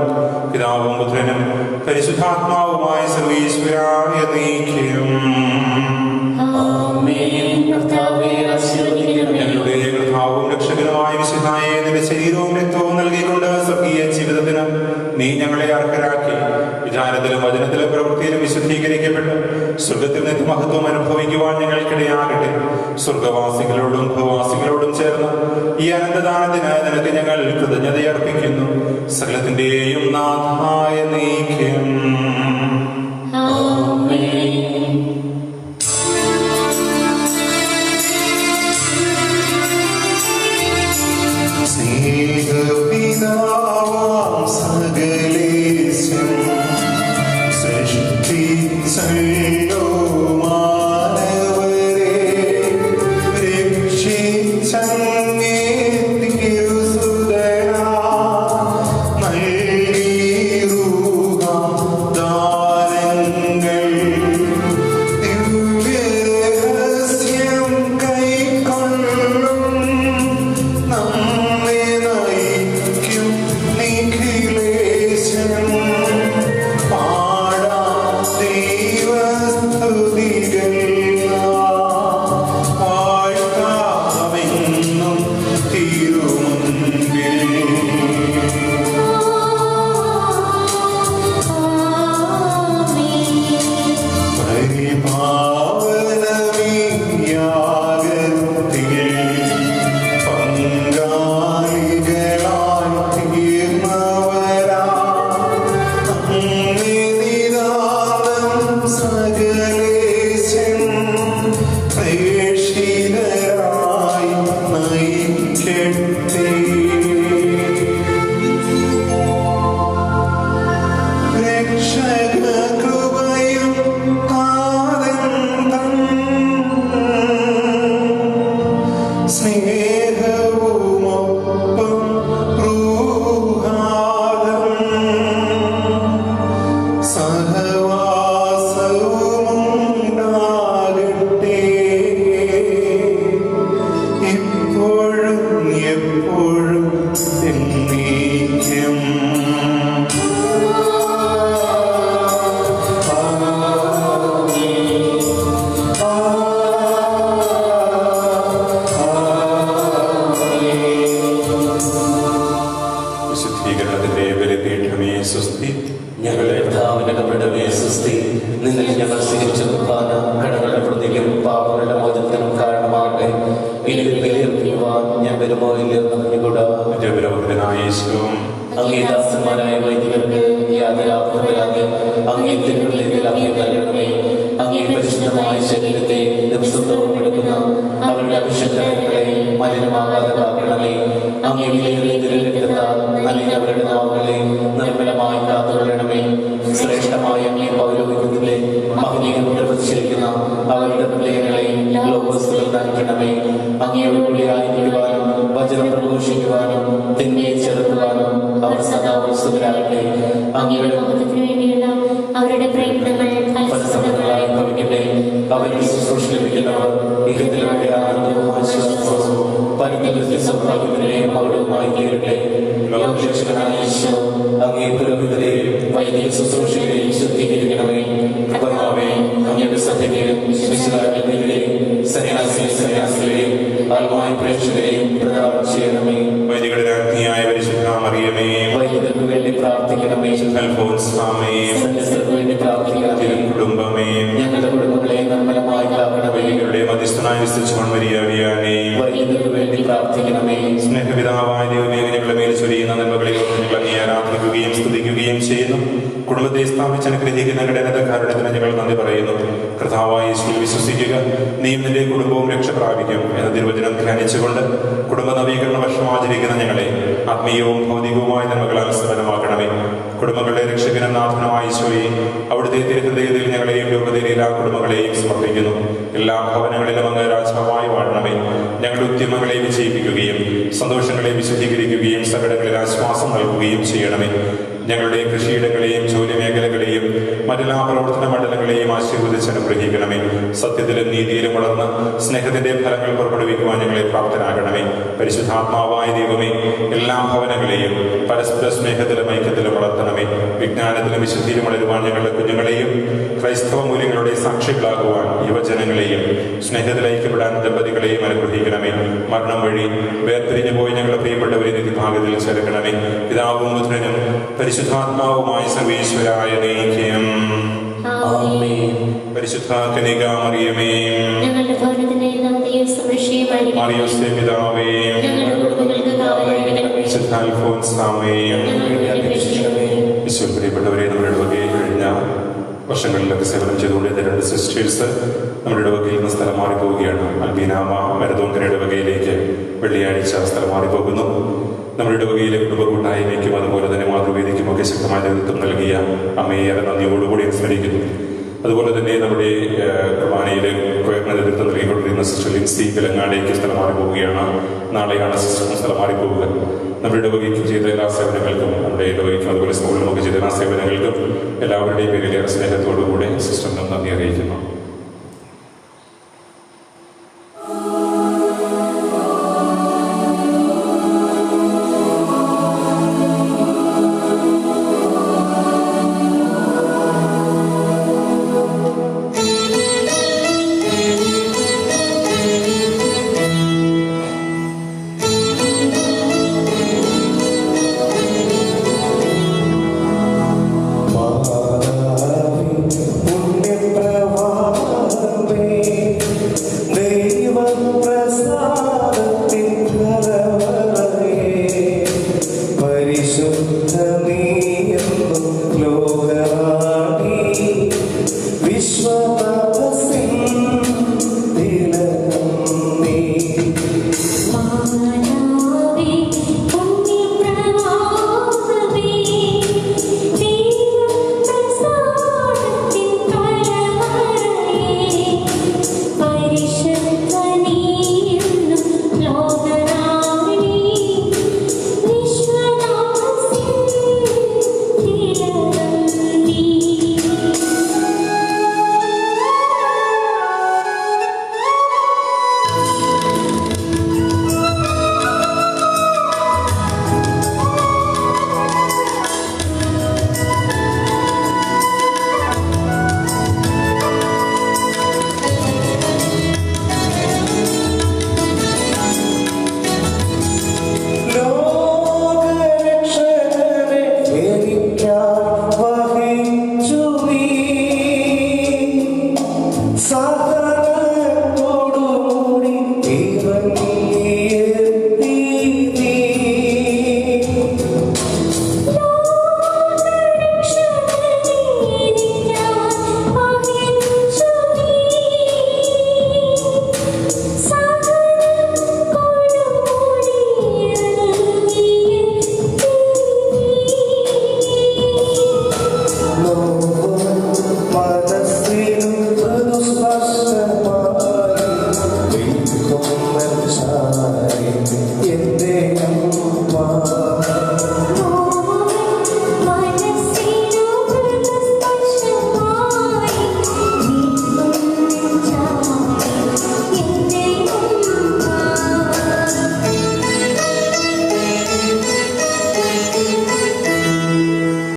പിതാവും പുത്രനും പരിശുദ്ധാത്മാവുമായ സർവീശ്വരായ നീക്കും. ഞങ്ങളുടെ കർത്താവും രക്ഷകനുമായ മിശിഹായെ നിന്റെ ശരീരവും രക്തവും നൽകിക്കൊണ്ട് സ്വർഗീയ ജീവിതത്തിന് നീ ഞങ്ങളെ അർഹരാക്കി. വിചാരത്തിലും വചനത്തിലും പ്രവൃത്തിയിലും വിശുദ്ധീകരിക്കപ്പെട്ട് സ്വർഗത്തിൽ നിന്ന് മഹത്വം അനുഭവിക്കുവാൻ ഞങ്ങൾക്കിടയാകട്ടെ. സ്വർഗവാസികളോടും ഭൂവാസികളോടും ചേർന്ന് ഈ അനന്തദാനത്തിന് നിനക്ക് ഞങ്ങൾ കൃതജ്ഞതയർപ്പിക്കുന്നു. സകലത്തിന്റെയും നാഥായ നീക്കും. സ്നേഹപിതാവാം സകലേശൻ സൃഷ്ടിച്ചല്ലോ മാനവരെ രക്ഷിച്ചങ്ങേ തിരുസുതനാ നൽകിയിടുക ദാനങ്ങൾ ദിവ്യരഹസ്യം കൈക്കൊള്ളും നമ്മെ നയിക്കും നിഖിലേശൻ. പാടാം ദൈവസ്തുതികൾ വാഴ്ത്താമെന്നും തിരുമുൻപിൽ. പരിപാവനമീയാഗത്തിൽ പങ്കാളികളായി തീർന്നവരാ അങ്ങേ നിദാനം സകലേശൻ പ്രേക്ഷിതരായി നയിക്കട്ടെ. രക്ഷക കൃപയും താതൻ തൻ സ്നേഹവുമൊപ്പം റൂഹാദം സഹവാസവുമുണ്ടാകട്ടെ ഇപ്പോഴും എപ്പോഴും എന്നേക്കും. വിശുദ്ധീകരണത്തിന്റെ ബലിപീഠമേ സ്വസ്തി. ഞങ്ങളുടെ കർത്താവിന്റെ കബറിടമേ സ്വസ്തി. നിന്നിൽ ഞങ്ങൾ സ്വീകരിച്ച കുർബാന കടങ്ങളുടെ പ്രതിക്കും പാപങ്ങളുടെ മോചനത്തിനും കാരണമാകട്ടെ. ഇനി ബലിയർപ്പിക്കുവാൻ ഞാൻ വരുമോ ഇല്ലെന്ന് അറിഞ്ഞുകൂടാ. ജപരോധനായ യേശുവും അങ്ങേ ദാസന്മാരായ വൈദികർക്ക് യാതൊരാപത്തും വരാതെ അങ്ങേ തിരുവള്ളിൽ അങ്ങേ നൽകണമേ. അങ്ങേ പരിശുദ്ധമായ ശരീരത്തെ ദിവസത്തോളം എടുക്കുന്ന അവരുടെ അഭിഷേകങ്ങളെ മലിനമാകാതെ കാക്കണമേ. അങ്ങേ വിലയേറിയ തിരുരക്തത്താൽ നലിഞ്ഞ അവരുടെ നാവുകളെ നിർമ്മലമായി കാത്തുകൊള്ളണമേ. ശ്രേഷ്ഠമായ അങ്ങേ പൗരോഹിത്യത്തിലെ മഹനീയം പ്രവചിച്ചിരിക്കുന്ന അവരുടെ ഹൃദയങ്ങളെ ലോകവസ്തുക്കൾ നൽകണമേ. അങ്ങയോട് കൂടി ആയിരിക്കുവാനും വചനം പ്രഘോഷിക്കുവാനും തിന്മയെ ചെറുക്കുവാനും അവർ സദാ ഉത്സുകരാകട്ടെ. അങ്ങയുടെ ലോകത്തിന് വേണ്ടിയുള്ള അവരുടെ പ്രയത്നങ്ങൾ ഫലസമൃദ്ധങ്ങളായി ഭവിക്കട്ടെ. അവരുടെ ശുശ്രൂഷ ലഭിക്കുന്നവർ ഇഹത്തിലൂടെ ആനന്ദവും ആശ്വാസവും പരത്തിലെ സൗഭാഗ്യത്തിനെയും മൗഢവുമായി തീരട്ടെ. ലോകരക്ഷകനായ ഈശോ അങ്ങേ പുരോഹിതരെയും വൈദിക ശുശ്രൂഷകളെയും ശുദ്ധീകരിക്കണമേ. കർത്താവേ, അങ്ങയുടെ സഭയ്ക്ക് വിശുദ്ധരെയും സന്യാസികളെയും ആത്മായ പ്രേക്ഷകരെയും പ്രദാനം ചെയ്യണമേ. വൈദികളുടെ രാജ്ഞിയായ പരിശുദ്ധ മറിയമേ, വൈദികർക്ക് വേണ്ടി പ്രാർത്ഥിക്കണമേ. അൽഫോൻസാമേ, സന്യസ്തർക്ക് വേണ്ടി പ്രാർത്ഥിക്കണമേ. കുടുംബമേ, ഞങ്ങളുടെ കുടുംബങ്ങളെ നിർമ്മലമായി കാക്കണമേ. വൈദികളുടെ മധ്യസ്ഥനായ വിസ്തരിച്ചു വൈദികർക്ക് വേണ്ടി പ്രാർത്ഥിക്കണമേ. സ്നേഹപിതാവായ ദൈവമേ, ഞങ്ങളുടെ മേൽ ചൊരിയുന്ന നന്മകളെ ഞങ്ങൾ അങ്ങേ ആരാധിക്കുകയും സ്തുതിക്കുകയും ചെയ്യുന്നു. കുടുംബത്തെ സ്ഥാപിച്ച് അനുഗ്രഹിക്കുന്ന ഘടനക്കാരുടെ ഞങ്ങൾ നന്ദി പറയുന്നു. കർത്താവായ യേശുവിൽ വിശ്വസിക്കുക, നീയും നിന്റെ കുടുംബവും രക്ഷ പ്രാപിക്കും എന്ന തിരുവചനം ധ്യാനിച്ചുകൊണ്ട് കുടുംബ നവീകരണ വർഷം ആചരിക്കുന്ന ഞങ്ങളെ ആത്മീയവും ഭൗതികവുമായ നന്മകളാൽ സമ്പന്നമാക്കണമേ. കുടുംബങ്ങളുടെ രക്ഷകനും നാഥനുമായ ഈശോയെ, അവിടുത്തെ തിരുഹൃദയത്തിൽ ഞങ്ങളെയും രൂപതയിലെ എല്ലാ കുടുംബങ്ങളെയും സമർപ്പിക്കുന്നു. എല്ലാ ഭവനങ്ങളിലും അങ്ങ് രാജാവായി വാഴണമേ. ഞങ്ങളുടെ ഉദ്യമങ്ങളെ വിജയിപ്പിക്കുകയും സന്തോഷങ്ങളെ വിശുദ്ധീകരിക്കുകയും സകലങ്ങളിൽ ആശ്വാസം നൽകുകയും ചെയ്യണമേ. ഞങ്ങളുടെ കൃഷിയിടങ്ങളെയും ജോലി മേഖലകളെയും മറ്റെല്ലാ പ്രവർത്തന മണ്ഡലങ്ങളെയും ആശീർവദിച്ച് അനുഗ്രഹിക്കണമേ. സത്യത്തിലും നീതിയിലും വളർന്ന് സ്നേഹത്തിന്റെ ഫലങ്ങൾ പുറപ്പെടുവിക്കുവാൻ ഞങ്ങളെ പ്രാപ്തനാകണമേ. പരിശുദ്ധാത്മാവായ ദൈവമേ, എല്ലാ ഭവനങ്ങളെയും പരസ്പര സ്നേഹത്തിലും ഐക്യത്തിലും വളർത്തണമേ. വിജ്ഞാനത്തിലും വിശുദ്ധിയിലും വളരുവാൻ ഞങ്ങളുടെ കുഞ്ഞുങ്ങളെയും ക്രൈസ്തവ മൂല്യങ്ങളുടെ സാക്ഷികളാകുവാൻ യുവജനങ്ങളെയും സ്നേഹത്തിൽ ഐക്യപ്പെടാൻ ദമ്പതികളെയും അനുഗ്രഹിക്കണമേ. മരണം വഴി വേർപിരിഞ്ഞു പോയി ഞങ്ങളുടെ പ്രിയപ്പെട്ടവരെ നിധിഭാഗത്തിൽ ചേർക്കണമേ. പിതാവും പുത്രനും പരിശുദ്ധാത്മാവുമായ സർവേശ്വരായ നയിക്കും. പരിശുദ്ധ കന്യകാമറിയമേ, ഞങ്ങളുടെ ഭവനത്തിന്റെ നന്ദിയും സംരക്ഷയും മാറിയോസേ പിതാവേ, വിശുദ്ധ അൽഫോൻസാമേ, ഈശോയിൽ പ്രിയപ്പെട്ടവരെ, നമ്മുടെ ഇടവകയിൽ കഴിഞ്ഞ വർഷങ്ങളിലൊക്കെ സേവനം ചെയ്തുകൊണ്ടിരുന്ന 2 സിസ്റ്റേഴ്സ് നമ്മുടെ ഇടവകയിൽ നിന്ന് സ്ഥലം മാറിപ്പോവുകയാണ്. അൽബീനാമ മരതോങ്കര ഇടവകയിലേക്ക് വെള്ളിയാഴ്ച സ്ഥലം മാറിപ്പോകുന്നു. നമ്മുടെ ഇടവകയിലെ കുടുംബ കൂട്ടായ്മയ്ക്കും അതുപോലെ തന്നെ മാതൃവേദിക്കുമൊക്കെ ശക്തമായ നേതൃത്വം നൽകിയ അമ്മയെ നന്ദിയോടുകൂടി അനുസ്മരിക്കുന്നു. അതുപോലെ തന്നെ നമ്മുടെ കുർബാനയിലെ കൊയറിന് നേതൃത്വം നൽകിക്കൊണ്ടിരുന്ന സിസ്റ്റർ ലിൻസി തെലങ്കാനയ്ക്ക് സ്ഥലം മാറിപ്പോവുകയാണ്. നാളെയാണ് സിസ്റ്റർ സ്ഥലം മാറിപ്പോവുക. നമ്മുടെ ഇടവകയ്ക്ക് ചെയ്ത എല്ലാ സേവനങ്ങൾക്കും, നമ്മുടെ ഇടവകയ്ക്കും അതുപോലെ സ്കൂളിലുമൊക്കെ ചെയ്ത എല്ലാ സേവനങ്ങൾക്കും എല്ലാവരുടെയും പേരിലേറെ സ്നേഹത്തോടുകൂടെ സിസ്റ്ററിനും നന്ദി അറിയിക്കുന്നു.